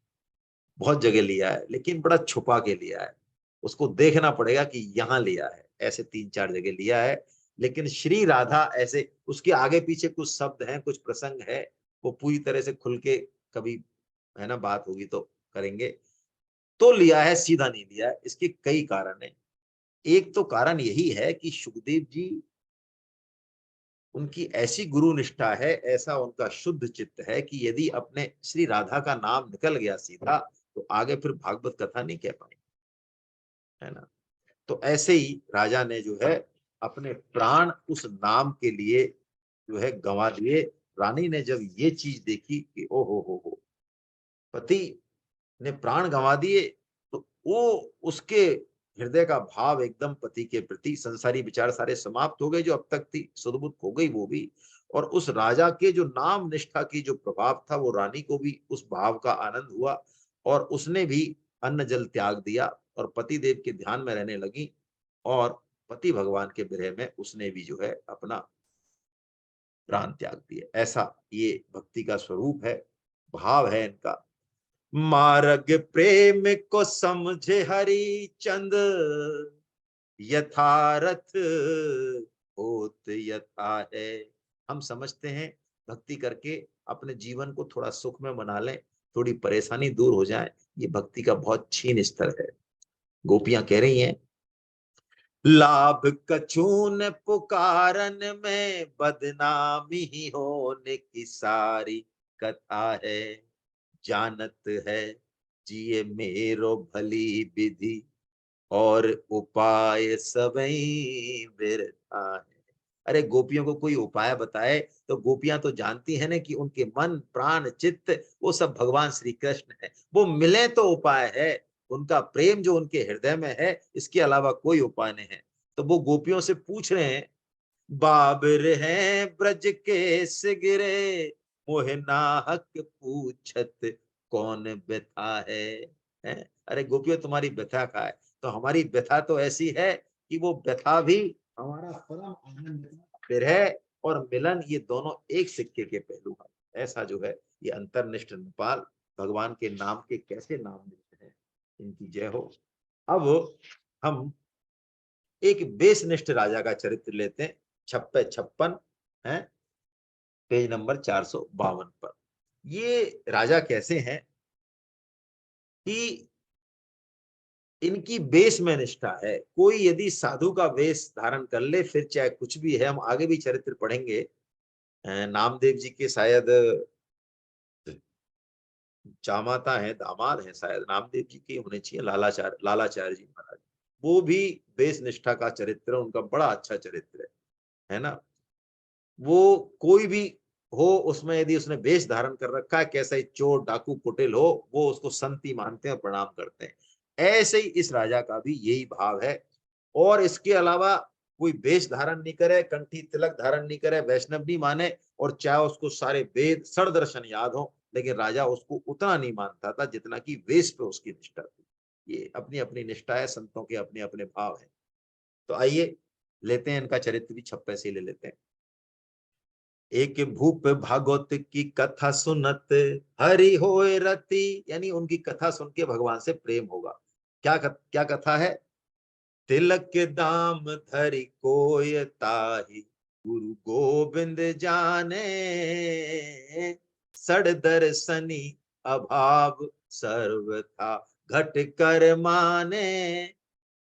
बहुत जगह लिया है, लेकिन बड़ा छुपा के लिया है। उसको देखना पड़ेगा कि यहाँ लिया है, ऐसे 3-4 जगह लिया है। लेकिन श्री राधा ऐसे उसके आगे पीछे कुछ शब्द हैं, कुछ प्रसंग है, वो पूरी तरह से खुल के कभी है ना बात होगी तो करेंगे। तो लिया है, सीधा नहीं लिया है, इसके कई कारण है। एक तो कारण यही है कि सुखदेव जी, उनकी ऐसी गुरु निष्ठा है, ऐसा उनका शुद्ध चित्त है कि यदि अपने श्री राधा का नाम निकल गया सीधा, तो आगे फिर भागवत कथा नहीं कह पाएंगे, है ना। तो ऐसे ही राजा ने जो है अपने प्राण उस नाम के लिए जो है गंवा दिए। रानी ने जब ये चीज देखी कि ओ हो, पति ने प्राण गंवा दिए, तो वो उसके हृदय का भाव एकदम पति के प्रति, संसारी विचार सारे समाप्त हो गए, जो अब तक थी सुदबुद हो गई वो भी। और उस राजा के जो नाम निष्ठा की जो प्रभाव था, वो रानी को भी उस भाव का आनंद हुआ, और उसने भी अन्न जल त्याग दिया और पति देव के ध्यान में रहने लगी। और पति भगवान के विरह में उसने भी जो है अपना प्राण त्याग दिए। ऐसा ये भक्ति का स्वरूप है, भाव है इनका। मार्ग प्रेम को समझे हरि चंद, यथारथ होत यथा है। हम समझते हैं भक्ति करके अपने जीवन को थोड़ा सुख में बना लें, थोड़ी परेशानी दूर हो जाए, ये भक्ति का बहुत छीन स्तर है। गोपियां कह रही हैं, लाभ कछून पुकारन में बदनामी ही होने की सारी कथा है। जानत है जिए मेरो भली विधि, और उपाय सबई बिरथा है। अरे गोपियों को कोई उपाय बताए, तो गोपियां तो जानती है ना कि उनके मन प्राण चित्त वो सब भगवान श्री कृष्ण है, वो मिले तो उपाय है। उनका प्रेम जो उनके हृदय में है, इसके अलावा कोई उपाय नहीं है। तो वो गोपियों से पूछ रहे हैं, बाबर हैं ब्रज के सिगरे, मोह नाहक पूछत कौन व्यथा है? अरे गोपियों, तुम्हारी व्यथा का है, तो हमारी व्यथा तो ऐसी है कि वो व्यथा भी हमारा परम आनंद। विरह और मिलन, ये दोनों एक सिक्के के पहलू है। ऐसा जो है ये अंतर्निष्ठ नेपाल भगवान के नाम के कैसे नाम मिलते हैं, इनकी जय हो। अब हम एक बेसनिष्ठ राजा का चरित्र लेते हैं, 56 है, पेज नंबर 452 पर। ये राजा कैसे हैं कि इनकी वेश में निष्ठा है। कोई यदि साधु का वेश धारण कर ले, फिर चाहे कुछ भी है, हम आगे भी चरित्र पढ़ेंगे। नामदेव जी के शायद जामाता है, दामाद है शायद, नामदेव जी के होने चाहिए, लालाचार्य जी महाराज। वो भी वेश निष्ठा का चरित्र, उनका बड़ा अच्छा चरित्र है ना। वो कोई भी हो, उसमें यदि उसने वेश धारण कर रखा है, कैसा ही चोर डाकू कुटिल हो, वो उसको संती मानते हैं और प्रणाम करते हैं। ऐसे ही इस राजा का भी यही भाव है। और इसके अलावा कोई वेश धारण नहीं करे, कंठी तिलक धारण नहीं करे, वैष्णव नहीं माने, और चाहे उसको सारे वेद सड़ दर्शन याद हो, लेकिन राजा उसको उतना नहीं मानता था जितना कि वेश पे उसकी निष्ठा थी। ये अपनी अपनी निष्ठा है, संतों के अपने अपने भाव है। तो आइए लेते हैं इनका चरित्र भी, छप्पे से ले लेते हैं। एक भूप भागवत की कथा सुनत, हरि होए रति, यानी उनकी कथा सुन के भगवान से प्रेम होगा। क्या कथा है? तिलक दाम धरि कोय ताहि, गुरु गोविंद जाने, सड़ दर्शनी अभाव सर्वथा घट कर माने।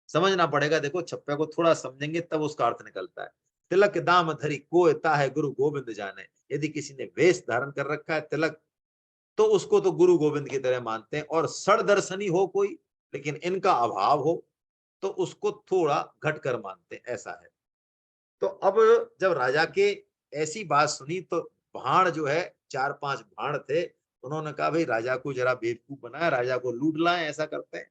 समझना पड़ेगा, देखो छप्पे को थोड़ा समझेंगे तब उसका अर्थ निकलता है। तिलक दाम धरी को है गुरु गोविंद जाने, यदि किसी ने वेश धारण कर रखा है तिलक, तो उसको तो गुरु गोविंद की तरह मानते हैं। और सड़ दर्शनी हो कोई, लेकिन इनका अभाव हो, तो उसको थोड़ा घटकर मानते हैं, ऐसा है। तो अब जब राजा के ऐसी बात सुनी, तो भाण जो है, 4-5 भाण थे, उन्होंने कहा भाई राजा को जरा बेवकूफ बनाया, राजा को लूट लाए, ऐसा करते हैं,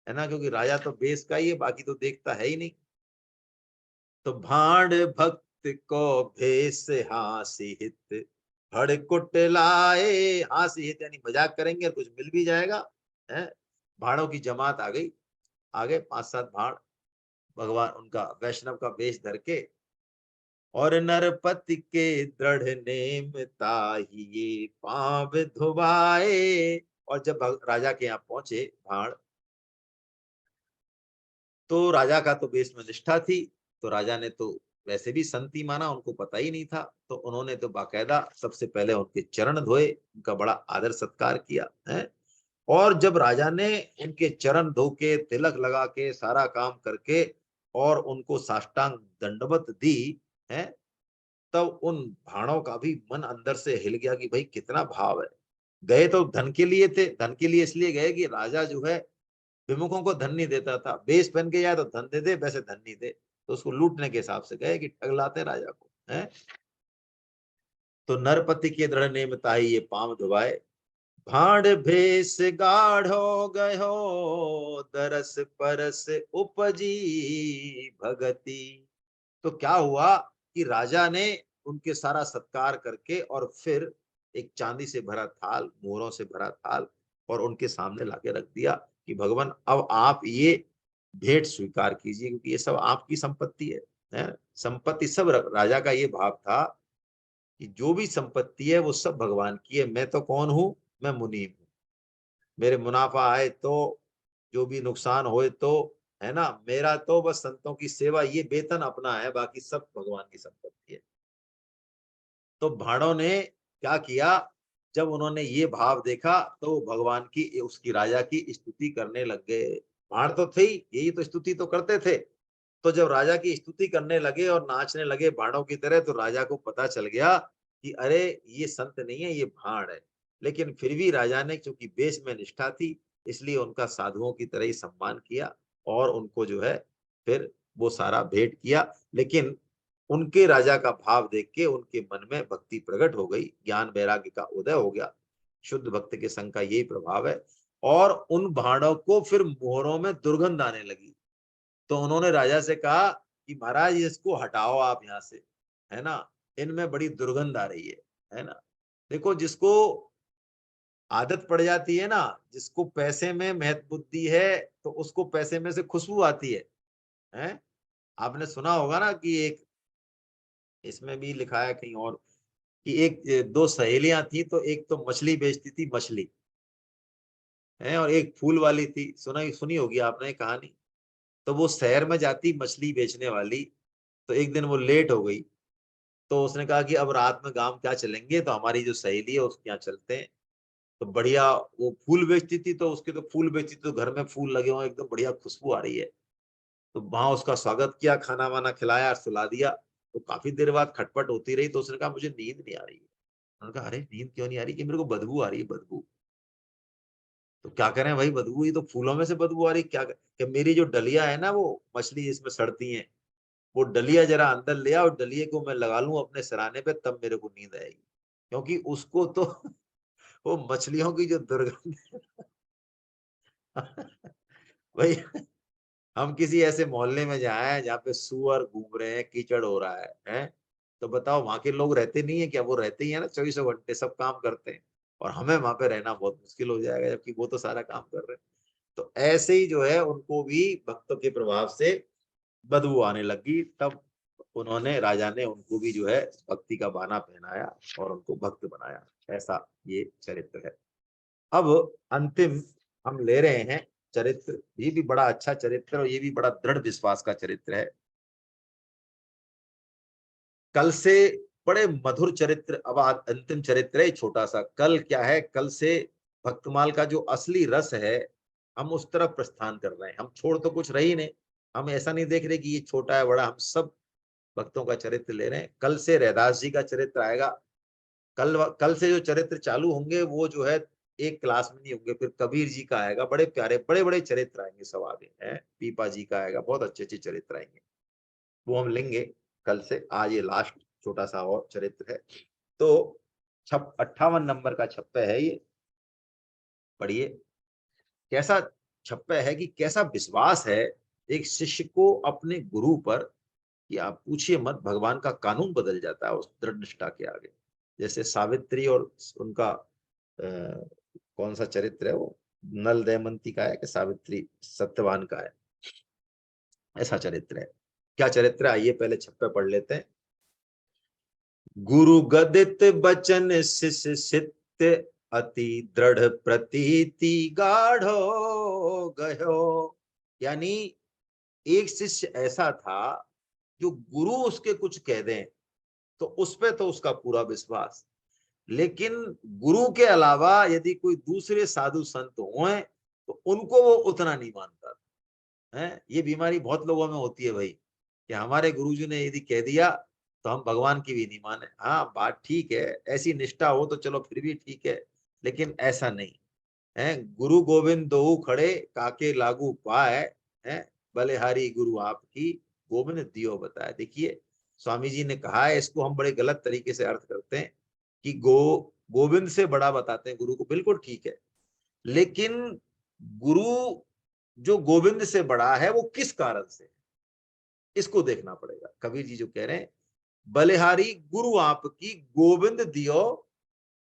है ना, क्योंकि राजा तो बेस का ही है, बाकी तो देखता है ही नहीं। तो भांड भक्त को भेष हासी हित, हड़कुट लाए। हासी हित यानी मजाक करेंगे और कुछ मिल भी जाएगा, है। भाड़ों की जमात आ गई, आगे 5-7 भाड़, भगवान उनका वैष्णव का वेश धर के, और नरपति के दृढ़ नेम ताहिए पांव धुबाए। और जब राजा के यहाँ पहुंचे भाड़, तो राजा का तो वेश में निष्ठा थी, तो राजा ने तो वैसे भी संत ही माना, उनको पता ही नहीं था। तो उन्होंने तो बाकायदा सबसे पहले उनके चरण धोए, उनका बड़ा आदर सत्कार किया है। और जब राजा ने उनके चरण धो के, तिलक लगा के, सारा काम करके और उनको साष्टांग दंडवत दी है, तब उन भाणों का भी मन अंदर से हिल गया कि भाई कितना भाव है। गए तो धन के लिए थे, धन के लिए इसलिए गए कि राजा जो है विमुखों को धन नहीं देता था। बेश पहन के जाए तो धन दे दे, वैसे धन नहीं दे, तो उसको लूटने के हिसाब से गए कि ठगलाते राजा को है। तो नरपति के दृढ़ नेम ताई ये पाम धुआए, भांड भेष गाढ़ो गयो, दरस परस उपजी भगति। तो क्या हुआ कि राजा ने उनके सारा सत्कार करके और फिर एक चांदी से भरा थाल, मोहरों से भरा थाल और उनके सामने लाके रख दिया कि भगवान अब आप ये भेंट स्वीकार कीजिए, क्योंकि ये सब आपकी संपत्ति है? संपत्ति सब राजा का ये भाव था कि जो भी संपत्ति है वो सब भगवान की है। मैं तो कौन हूं? मैं मुनीम हूं। मेरे मुनाफा आए तो, जो भी नुकसान होए तो, है ना, मेरा तो बस संतों की सेवा, ये वेतन अपना है, बाकी सब भगवान की संपत्ति है। तो भाड़ों ने क्या किया, जब उन्होंने ये भाव देखा तो भगवान की, उसकी राजा की स्तुति करने लग गए। भाड़ तो थे ही, यही तो स्तुति तो करते थे। तो जब राजा की स्तुति करने लगे और नाचने लगे भाड़ों की तरह, तो राजा को पता चल गया कि अरे ये संत नहीं है, ये भाड़ है। लेकिन फिर भी राजा ने, चूंकि वेश में निष्ठा थी, इसलिए उनका साधुओं की तरह ही सम्मान किया और उनको जो है फिर वो सारा भेंट किया। लेकिन उनके राजा का भाव देख के उनके मन में भक्ति प्रकट हो गई, ज्ञान वैराग्य का उदय हो गया। शुद्ध भक्त के संग का यही प्रभाव है। और उन भाड़ों को फिर मोहरों में दुर्गंध आने लगी। तो उन्होंने राजा से कहा कि महाराज इसको हटाओ आप यहाँ से, है ना, इनमें बड़ी दुर्गंध आ रही है ना। देखो, जिसको आदत पड़ जाती है ना, जिसको पैसे में महत्व बुद्धि है, तो उसको पैसे में से खुशबू आती है? आपने सुना होगा ना कि एक, इसमें भी लिखा है कहीं और, कि एक दो सहेलियां थी, तो एक तो मछली बेचती थी, मछली है, और एक फूल वाली थी। सुनी होगी आपने कहानी। तो वो शहर में जाती मछली बेचने वाली, तो एक दिन वो लेट हो गई। तो उसने कहा कि अब रात में गांव क्या चलेंगे, तो हमारी जो सहेली है उसके यहाँ चलते हैं। तो बढ़िया, वो फूल बेचती थी, तो उसके तो फूल बेचती थी, तो घर में फूल लगे हुए, एकदम बढ़िया खुशबू आ रही है। तो वहां उसका स्वागत किया, खाना वाना खिलाया, सुला दिया। तो काफी देर बाद खटपट होती रही, तो उसने कहा मुझे नींद नहीं आ रही है। उन्होंने कहा अरे नींद क्यों नहीं आ रही? कि मेरे को बदबू आ रही है, बदबू। तो क्या करें भाई, बदबू, ये तो फूलों में से बदबू आ रही, क्या कि मेरी जो डलिया है ना, वो मछली जिसमें सड़ती है, वो डलिया जरा अंदर ले आओ, डलिए को मैं लगा लूं अपने सराहने पे, तब मेरे को नींद आएगी। क्योंकि उसको तो वो मछलियों की जो दुर्गंध भाई, हम किसी ऐसे मोहल्ले में जाए जहाँ पे सुअर घूम रहे हैं, कीचड़ हो रहा है? तो बताओ, वहां के लोग रहते नहीं है क्या? वो रहते ही है ना, 24 घंटे सब काम करते हैं। और हमें वहां पे रहना बहुत मुश्किल हो जाएगा, जबकि वो तो सारा काम कर रहे हैं। तो ऐसे ही जो है, उनको भी भक्तों के प्रभाव से बदबू आने लगी। तब उन्होंने, राजा ने उनको भी जो है भक्ति का बाना पहनाया और उनको भक्त बनाया। ऐसा ये चरित्र है। अब अंतिम हम ले रहे हैं चरित्र, ये भी बड़ा अच्छा चरित्र और ये भी बड़ा दृढ़ विश्वास का चरित्र है। कल से बड़े मधुर चरित्र, अब अंतिम चरित्र है छोटा सा। कल क्या है, कल से भक्तमाल का जो असली रस है, हम उस तरफ प्रस्थान कर रहे हैं। हम छोड़ तो कुछ रही नहीं, हम ऐसा नहीं देख रहे कि ये छोटा है बड़ा, हम सब भक्तों का चरित्र ले रहे हैं। कल से रैदास जी का चरित्र आएगा। कल कल से जो चरित्र चालू होंगे वो जो है एक क्लास में नहीं होंगे। फिर कबीर जी का आएगा, बड़े प्यारे बड़े बड़े चरित्र आएंगे सब आगे है। पीपा जी का आएगा, बहुत अच्छे अच्छे चरित्र आएंगे, वो हम लेंगे कल से। आज ये लास्ट छोटा सा और चरित्र है। तो 58 नंबर का छप्पे है ये, पढ़िए। कैसा छप्पे है, कि कैसा विश्वास है एक शिष्य को अपने गुरु पर, कि आप पूछिए मत, भगवान का कानून बदल जाता है उस दृढ़ निष्ठा के आगे। जैसे सावित्री और उनका कौन सा चरित्र है वो, नल दमयंती का है कि सावित्री सत्यवान का है? ऐसा चरित्र है। क्या चरित्र है, आइए पहले छप्पे पढ़ लेते हैं। गुरु गदित बचन शिष्य सित्य, अति दृढ़ प्रतीति गाढ़ो गयो। यानी एक शिष्य ऐसा था जो गुरु उसके कुछ कह दें तो उस पे तो उसका पूरा विश्वास, लेकिन गुरु के अलावा यदि कोई दूसरे साधु संत हों तो उनको वो उतना नहीं मानता है। ये बीमारी बहुत लोगों में होती है भाई, कि हमारे गुरुजी ने यदि कह दिया तो हम भगवान की भी नहीं माने। हाँ बात ठीक है, ऐसी निष्ठा हो तो चलो फिर भी ठीक है, लेकिन ऐसा नहीं है। गुरु गोविंद दो खड़े काके लागू पाए है, बलिहारी गुरु आपकी गोविंद दियो बताए। देखिए स्वामी जी ने कहा है, इसको हम बड़े गलत तरीके से अर्थ करते हैं कि गोविंद से बड़ा बताते हैं गुरु को, बिल्कुल ठीक है, लेकिन गुरु जो गोविंद से बड़ा है वो किस कारण से, इसको देखना पड़ेगा। कबीर जी जो कह रहे हैं, बलिहारी गुरु आपकी गोविंद दियो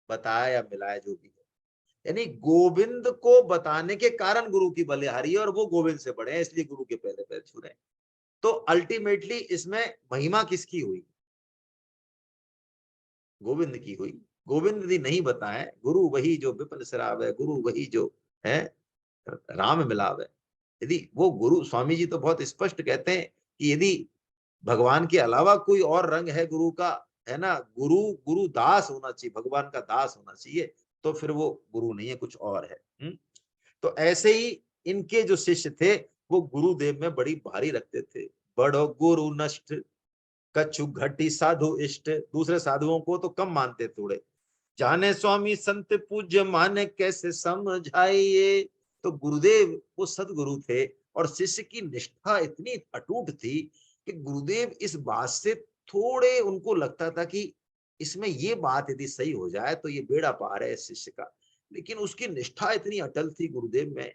बताया या मिलाया, जो भी है, यानी गोविंद को बताने के कारण गुरु की बलिहारी है और वो गोविंद से बड़े हैं, इसलिए गुरु के पहले पैर छू रहे हैं। तो अल्टीमेटली इसमें महिमा किसकी हुई? गोविंद की हुई। गोविंद यदि नहीं बताए, गुरु वही जो विपिन शराब है, गुरु वही जो है राम मिलाव है। यदि वो गुरु, स्वामी जी तो बहुत स्पष्ट कहते हैं कि यदि भगवान के अलावा कोई और रंग है गुरु का, है ना, गुरु गुरु दास होना चाहिए, भगवान का दास होना चाहिए, तो फिर वो गुरु नहीं है, कुछ और है। तो ऐसे ही इनके जो शिष्य थे वो गुरुदेव में बड़ी भारी रखते थे। बड़ो गुरु नष्ट कछु घटी साधु इष्ट, दूसरे साधुओं को तो कम मानते थोड़े। जाने स्वामी संत पूज्य माने कैसे समझाइए। तो गुरुदेव वो सदगुरु थे और शिष्य की निष्ठा इतनी अटूट थी कि गुरुदेव इस बात से थोड़े उनको लगता था कि इसमें ये बात यदि सही हो जाए तो ये बेड़ा पार है इस शिष्य का। लेकिन उसकी निष्ठा इतनी अटल थी गुरुदेव में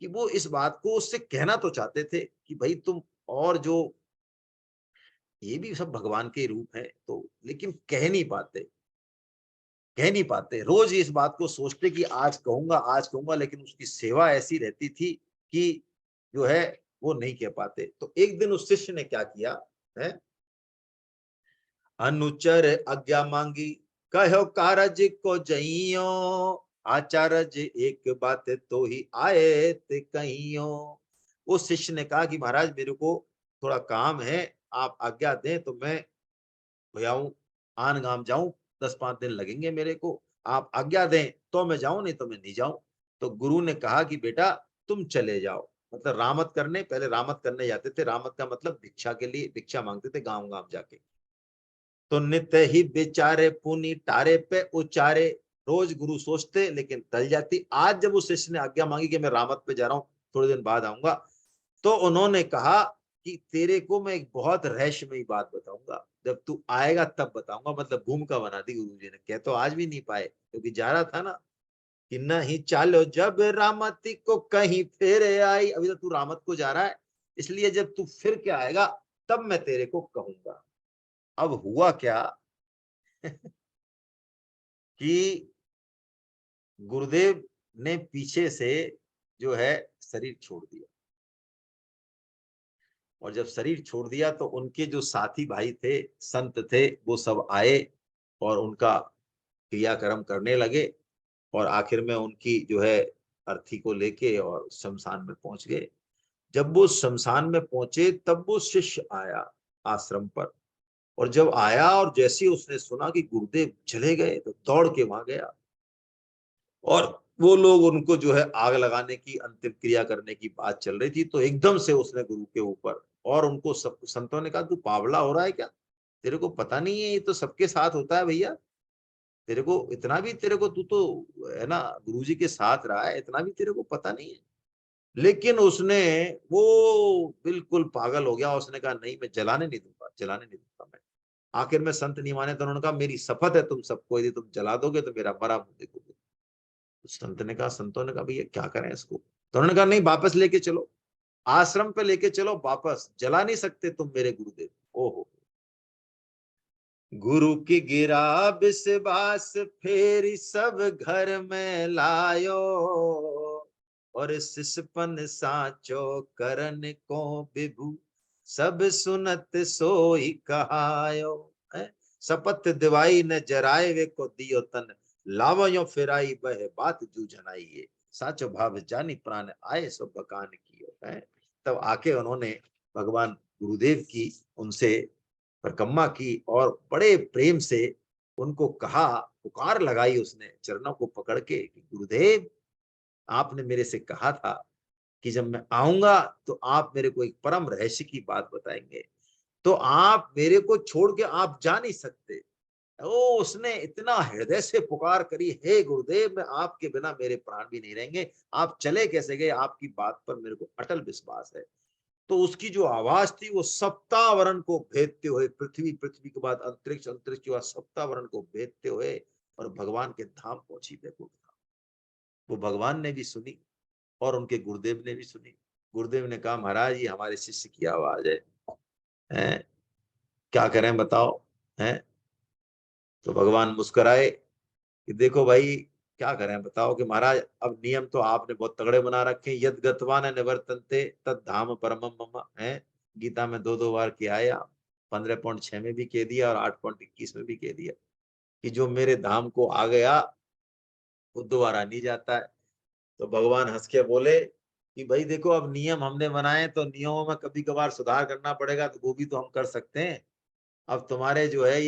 कि वो इस बात को उससे कहना तो चाहते थे कि भाई तुम, और जो ये भी सब भगवान के रूप है, तो लेकिन कह नहीं पाते, रोज इस बात को सोचते कि आज कहूंगा, लेकिन उसकी सेवा ऐसी रहती थी कि जो है वो नहीं कह पाते। तो एक दिन उस शिष्य ने क्या किया है, अनुचर आज्ञा मांगी, कहो कारज को जइयो, आचार्य एक बात तो ही आए ते कहियो। उस शिष्य ने कहा कि महाराज मेरे को थोड़ा काम है, आप आज्ञा दें तो मैं भैयाऊं आन गांव जाऊं, 10-5 दिन लगेंगे मेरे को, आप आज्ञा दें तो मैं जाऊं, नहीं तो मैं नहीं जाऊं। तो गुरु ने कहा कि बेटा तुम चले जाओ, मतलब रामत करने, पहले रामत करने जाते थे, रामत का मतलब भिक्षा के लिए, भिक्षा मांगते थे गांव गांव जाके। तो नित्य ही बेचारे पुनी टारे पे उचारे, रोज गुरु सोचते लेकिन टल जाती। आज जब उस शिष्य ने आज्ञा मांगी कि मैं रामत पे जा रहा हूँ, थोड़े दिन बाद आऊंगा, तो उन्होंने कहा कि तेरे को मैं एक बहुत रहस्यमयी बात बताऊंगा, जब तू आएगा तब बताऊंगा। मतलब भूमिका बना दी गुरु जी ने, कह तो आज भी नहीं पाए क्योंकि जा रहा था ना, कि नहीं चालो जब रामती को कहीं फिर आई, अभी तो तू रामत को जा रहा है, इसलिए जब तू फिर के आएगा तब मैं तेरे को कहूंगा। अब हुआ क्या कि गुरुदेव ने पीछे से जो है शरीर छोड़ दिया, और जब शरीर छोड़ दिया तो उनके जो साथी भाई थे, संत थे, वो सब आए और उनका क्रियाक्रम करने लगे, और आखिर में उनकी जो है अर्थी को लेके और शमशान में पहुंच गए। जब वो शमशान में पहुंचे तब वो शिष्य आया आश्रम पर, और जब आया और जैसे ही उसने सुना कि गुरुदेव चले गए तो दौड़ के वहां गया, और वो लोग उनको जो है आग लगाने की, अंतिम क्रिया करने की बात चल रही थी, तो एकदम से उसने गुरु के ऊपर, और उनको सब संतों ने कहा तू पावला हो रहा है क्या, तेरे को पता नहीं है ये तो सबके साथ होता है भैया, तेरे को इतना भी, तेरे को, तू तो है ना गुरुजी के साथ रहा है, इतना भी तेरे को पता नहीं है। लेकिन उसने, वो बिल्कुल पागल हो गया, उसने कहा नहीं मैं जलाने नहीं दूंगा, जलाने नहीं दूंगा मैं। आखिर में संत नहीं माने तो उन्होंने कहा मेरी शपथ है तुम सबको, यदि तुम जला दोगे तो मेरा मरा मुंह देखोगे। संत ने कहा, संतों ने कहा भैया क्या करें इसको, तो उन्होंने कहा नहीं वापस लेके चलो, आश्रम पे लेके चलो वापस, जला नहीं सकते तुम मेरे गुरुदेव। ओहो, गुरु की गिरा विश्वास फेरी सब घर में लायो, और शिषपन साचो करन को विभु सब सुनत सोई कहायो। शपथ दिवाई न जराए वे को दियो तन, लावयो फिराई बह बात जूझनाइए, साचो भाव जानी प्राण आए सो बकान कियो है। तब आके उन्होंने भगवान गुरुदेव की उनसे परिक्रमा की और बड़े प्रेम से उनको कहा, पुकार लगाई उसने चरणों को पकड़ के कि गुरुदेव, आपने मेरे से कहा था कि जब मैं आऊंगा तो आप मेरे को एक परम रहस्य की बात बताएंगे, तो आप मेरे को छोड़ के आप जा नहीं सकते। ओ, उसने इतना हृदय से पुकार करी, हे गुरुदेव, मैं आपके बिना मेरे प्राण भी नहीं रहेंगे, आप चले कैसे गए, आपकी बात पर मेरे को अटल विश्वास है। तो उसकी जो आवाज थी वो सप्तावरण को भेदते हुए, पृथ्वी, पृथ्वी के बाद अंतरिक्ष, अंतरिक्ष के बाद सप्तावरण को भेदते हुए और भगवान के धाम पहुंची वैकुंठ धाम। वो भगवान ने भी सुनी और उनके गुरुदेव ने भी सुनी। गुरुदेव ने कहा, महाराज ये हमारे शिष्य की आवाज है, हैं? क्या करें बताओ, हैं? तो भगवान मुस्कुराए कि देखो भाई, क्या करें बताओ कि महाराज, अब नियम तो आपने बहुत तगड़े बना रखे हैं, यद गत्वा न निवर्तन्ते तद धाम परमम मम है। गीता में दो दो बार किया है, 15.6 में भी कह दिया और 8.21 में भी कह दिया कि जो मेरे धाम को आ गया वो दोबारा नहीं जाता है। तो भगवान हंस के बोले कि भाई देखो, अब नियम हमने बनाए तो नियमों में कभी कभार सुधार करना पड़ेगा, तो वो भी तो हम कर सकते हैं। अब तुम्हारे जो है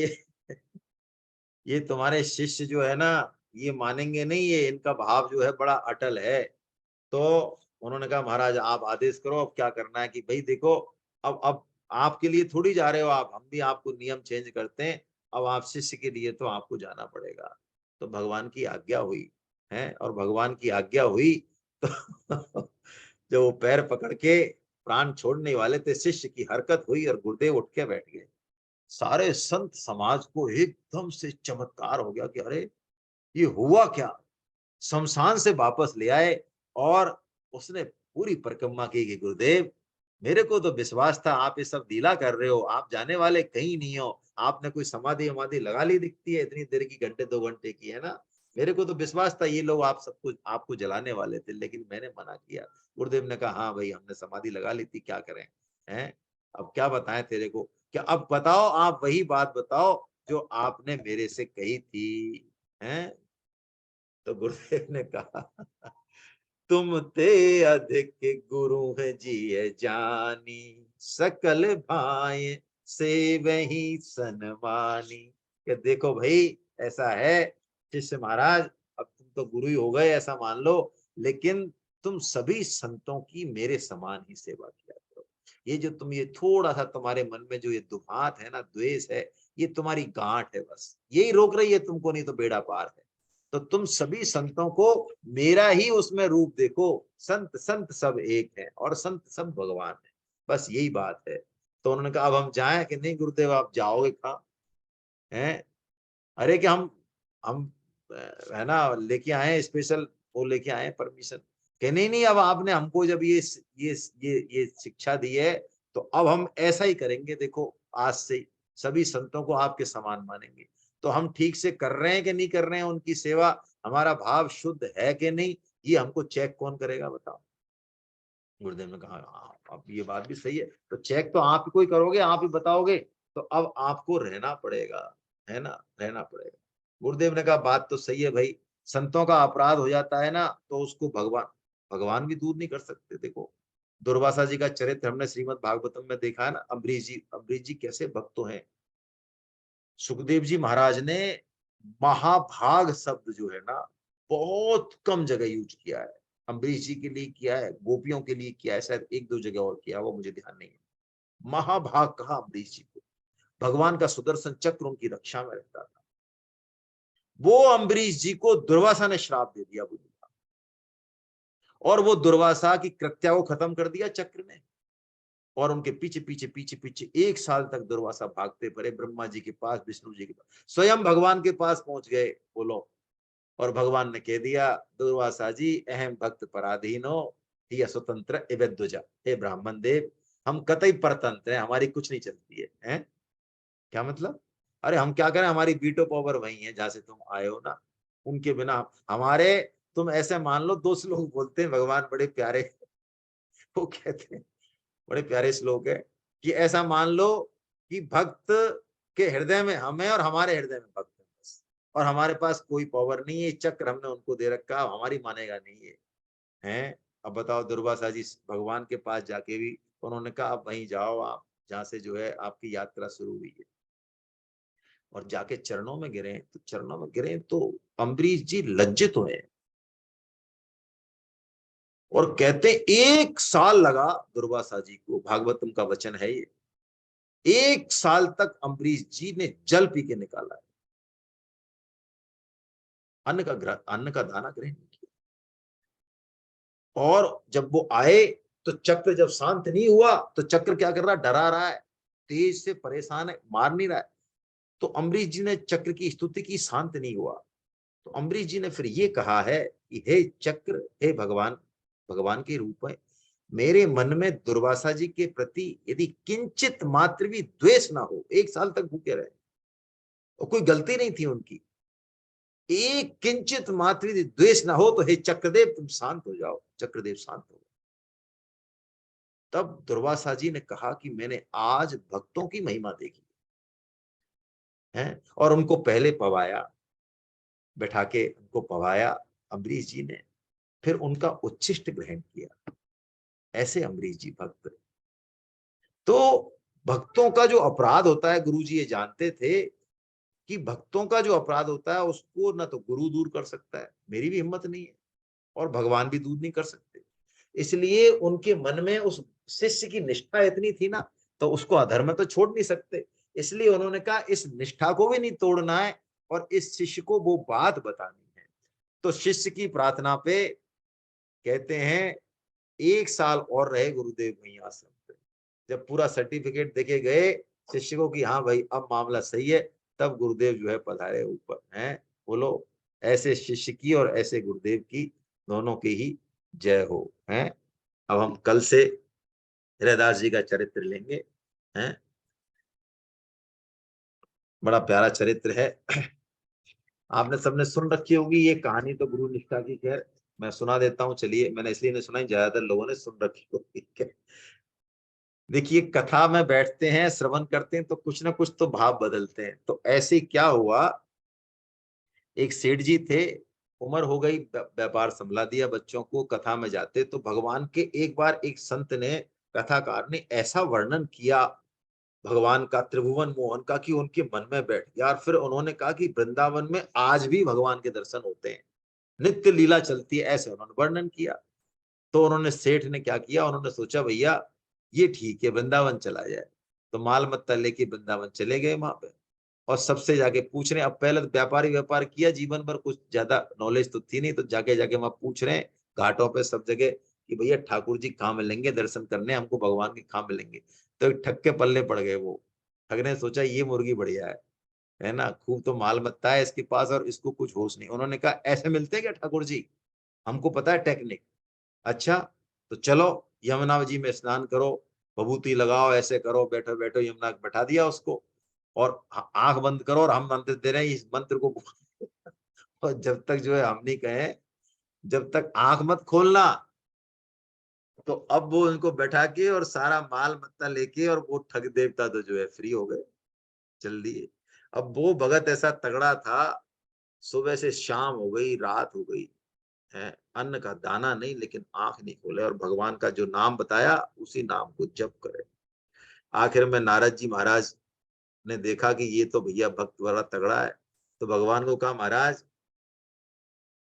ये तुम्हारे शिष्य जो है ना, ये मानेंगे नहीं, ये इनका भाव जो है बड़ा अटल है। तो उन्होंने कहा, महाराज आप आदेश करो, अब क्या करना है कि भाई देखो, अब आपके लिए थोड़ी जा रहे हो आप, हम भी आपको नियम चेंज करते हैं, अब आप शिष्य के लिए तो आपको जाना पड़ेगा। तो भगवान की आज्ञा हुई है, और भगवान की आज्ञा हुई तो जो वो पैर पकड़ के प्राण छोड़ने वाले थे, शिष्य की हरकत हुई और गुरुदेव उठ के बैठ गए। सारे संत समाज को एकदम से चमत्कार हो गया कि अरे ये हुआ क्या। शमशान से वापस ले आए और उसने पूरी परिक्रमा की कि गुरुदेव, मेरे को तो विश्वास था आप ये सब लीला कर रहे हो, आप जाने वाले कहीं नहीं हो, आपने कोई समाधि वमाधि लगा ली दिखती है इतनी देर की, घंटे 2 घंटे की, है ना। मेरे को तो विश्वास था ये लोग आप सबको आपको जलाने वाले थे, लेकिन मैंने मना किया। गुरुदेव ने कहा, हाँ भाई, हमने समाधि लगा ली थी, क्या करें, हैं? अब क्या बताएं तेरे को, क्या अब बताओ, आप वही बात बताओ जो आपने मेरे से कही थी, हैं? तो गुरुदेव ने कहा, तुम ते अधिक गुरु है जिय जानी, सकल भाई से वही सनमानी। कि देखो भाई, ऐसा है शिष्य महाराज, अब तुम तो गुरु ही हो गए ऐसा मान लो, लेकिन तुम सभी संतों की मेरे समान ही सेवा किया करो। ये जो तुम, ये थोड़ा सा तुम्हारे मन में जो ये दुहात है ना, द्वेष है, ये तुम्हारी गांठ है, बस यही रोक रही है तुमको, नहीं तो बेड़ा पार है। तो तुम सभी संतों को मेरा ही उसमें रूप देखो, संत संत सब एक है और संत सब भगवान है, बस यही बात है। तो उन्होंने कहा, अब हम जाएं कि नहीं गुरुदेव, आप जाओगे कहाँ, हैं? अरे कि हम है ना लेके आए स्पेशल, वो लेके आए परमिशन। कि नहीं नहीं, अब आपने हमको जब ये शिक्षा दी है, तो अब हम ऐसा ही करेंगे, देखो आज से ही सभी संतों को आपके समान मानेंगे। तो हम ठीक से कर रहे हैं कि नहीं कर रहे हैं उनकी सेवा, हमारा भाव शुद्ध है कि नहीं, ये हमको चेक कौन करेगा बताओ। गुरुदेव ने कहा, हाँ अब ये बात भी सही है, तो चेक तो आप ही को ही करोगे, आप ही बताओगे, तो अब आपको रहना पड़ेगा, है ना, रहना पड़ेगा। गुरुदेव ने कहा, बात तो सही है भाई, संतों का अपराध हो जाता है ना, तो उसको भगवान भगवान भी दूर नहीं कर सकते। देखो दुर्वासा जी का चरित्र हमने श्रीमद् भागवतम में देखा है ना, अम्बरीश जी कैसे भक्त तो हैं। सुखदेव जी महाराज ने महाभाग शब्द जो है ना, बहुत कम जगह यूज किया है। अम्बरीश जी के लिए किया है, गोपियों के लिए किया है, शायद एक दो जगह और किया, वो मुझे ध्यान नहीं है। महाभाग कहा अम्बरीश जी को, भगवान का सुदर्शन चक्र उनकी रक्षा में रहता था। वो अम्बरीश जी को दुर्वासा ने श्राप दे दिया बोली, और वो दुर्वासा की कृत्या को खत्म कर दिया चक्र ने। और उनके पीछे पीछे पीछे पीछे 1 साल तक दुर्वासा भागते पड़े, ब्रह्मा जी के पास, विष्णु जी के पास, स्वयं भगवान के पास पहुंच गए, बोलो। और भगवान ने कह दिया, दुर्वासा जी, अहम भक्त पराधीनो ही स्वतंत्र एवद्वजा, हे ब्राह्मण देव, हम कतई परतंत्र हैं, हमारी कुछ नहीं चलती है, हैं? क्या मतलब? अरे हम क्या करें, हमारी वीटो पावर वही है जहां से तुम आए हो ना, उनके बिना हमारे, तुम ऐसे मान लो, दो श्लोक बोलते हैं भगवान बड़े प्यारे, वो कहते हैं, बड़े प्यारे श्लोक है कि ऐसा मान लो कि भक्त के हृदय में हम है और हमारे हृदय में भक्त है, बस। और हमारे पास कोई पावर नहीं है, चक्र हमने उनको दे रखा, हमारी मानेगा नहीं है, हैं? अब बताओ, दुर्वासा जी भगवान के पास जाके भी उन्होंने कहा, अब वहीं जाओ आप, जहां से जो है आपकी यात्रा शुरू हुई है, और जाके चरणों में गिरे, तो चरणों में गिरे तो अम्बरीश जी लज्जित हुए और कहते 1 साल लगा दुर्वासा जी को, भागवतम का वचन है ये, 1 साल तक अम्बरीश जी ने जल पी के निकाला है, अन्न का दाना ग्रहण नहीं किया। और जब वो आए तो चक्र जब शांत नहीं हुआ तो चक्र क्या कर रहा है, डरा रहा है, तेज से परेशान है, मार नहीं रहा है। तो अम्बरीश जी ने चक्र की स्तुति की, शांत नहीं हुआ। तो अम्बरीश जी ने फिर ये कहा है कि हे चक्र, हे भगवान, भगवान के रूप में मेरे मन में दुर्वासा जी के प्रति यदि किंचित मात्र भी द्वेष ना हो, 1 साल तक भूखे रहे और कोई गलती नहीं थी उनकी, एक किंचित मात्र यदि द्वेष ना हो तो हे चक्रदेव तुम शांत हो जाओ, चक्रदेव शांत हो। तब दुर्वासा जी ने कहा कि मैंने आज भक्तों की महिमा देखी है, और उनको पहले पवाया, बैठा के उनको पवाया अम्बरीश जी ने, फिर उनका उच्छिष्ट ग्रहण किया। ऐसे अम्बरीश जी भक्त। तो भक्तों का जो अपराध होता है, गुरु जी ये जानते थे कि भक्तों का जो अपराध होता है उसको ना तो गुरु दूर कर सकता है, मेरी भी हिम्मत नहीं है, और भगवान भी दूर नहीं कर सकते। इसलिए उनके मन में उस शिष्य की निष्ठा इतनी थी ना, तो उसको अधर्म तो छोड़ नहीं सकते। इसलिए उन्होंने कहा इस निष्ठा को भी नहीं तोड़ना है और इस शिष्य को वो बात बतानी है। तो शिष्य की प्रार्थना पे कहते हैं 1 साल और रहे गुरुदेव वहीं आश्रम पे। जब पूरा सर्टिफिकेट देके गए शिष्य को कि हाँ भाई अब मामला सही है, तब गुरुदेव जो है पधारे ऊपर हैं। बोलो, ऐसे शिष्य की और ऐसे गुरुदेव की दोनों की ही जय हो। हैं, अब हम कल से हृदयदास जी का चरित्र लेंगे। हैं, बड़ा प्यारा चरित्र है। आपने सबने सुन रखी होगी ये कहानी तो, गुरु निष्ठा की। खैर मैं सुना देता हूँ, चलिए, मैंने इसलिए नहीं सुनाई, ज्यादातर लोगों ने सुन रखी होगी। देखिए, कथा में बैठते हैं, श्रवण करते हैं तो कुछ ना कुछ तो भाव बदलते हैं। तो ऐसे क्या हुआ, एक सेठ जी थे, उम्र हो गई, व्यापार संभला दिया, बच्चों को, कथा में जाते तो भगवान के एक बार एक संत ने, कथाकार ने ऐसा वर्णन किया भगवान का, त्रिभुवन मोहन का, कि उनके मन में बैठ गया। और फिर उन्होंने कहा कि वृंदावन में आज भी भगवान के दर्शन होते हैं, नित्य लीला चलती है, ऐसे उन्होंने वर्णन किया। तो उन्होंने, सेठ ने क्या किया, उन्होंने सोचा भैया ये ठीक है, वृंदावन चला जाए। तो माल मत्ता लेके वृंदावन चले गए वहां पे, और सबसे जाके पूछ रहे हैं। अब पहले तो व्यापारी व्यापार किया जीवन भर, कुछ ज्यादा नॉलेज तो थी नहीं, तो जाके जाके वहां पूछ रहे हैं घाटों पे सब जगह कि भैया ठाकुर जी कहाँ मिलेंगे दर्शन करने, हमको भगवान के कहाँ मिलेंगे। तो एक ठग के पल्ले पड़ गए वो। ठग ने सोचा ये मुर्गी बढ़िया है ना, खूब तो माल मत्ता है इसके पास और इसको कुछ होश नहीं। उन्होंने कहा ऐसे मिलते हैं क्या ठाकुर जी, हमको पता है टेक्निक। अच्छा, तो चलो यमुना जी में स्नान करो, भभूति लगाओ, ऐसे करो, बैठो बैठो, यमुना बैठा दिया उसको, और आंख बंद करो और हम मंत्र दे रहे हैं इस मंत्र को। और जब तक जो है हम नहीं कहे, जब तक आंख मत खोलना, तो अब वो उनको बैठा के और सारा माल मत्ता लेके, और वो ठग देवता तो जो है फ्री हो गए, चल दिए। अब वो भगत ऐसा तगड़ा था, सुबह से शाम हो गई, रात हो गई है, अन्न का दाना नहीं, लेकिन आंख नहीं खोले, और भगवान का जो नाम बताया उसी नाम को जप करे। आखिर में नारद जी महाराज ने देखा कि ये तो भैया भक्त बड़ा तगड़ा है, तो भगवान को कहा महाराज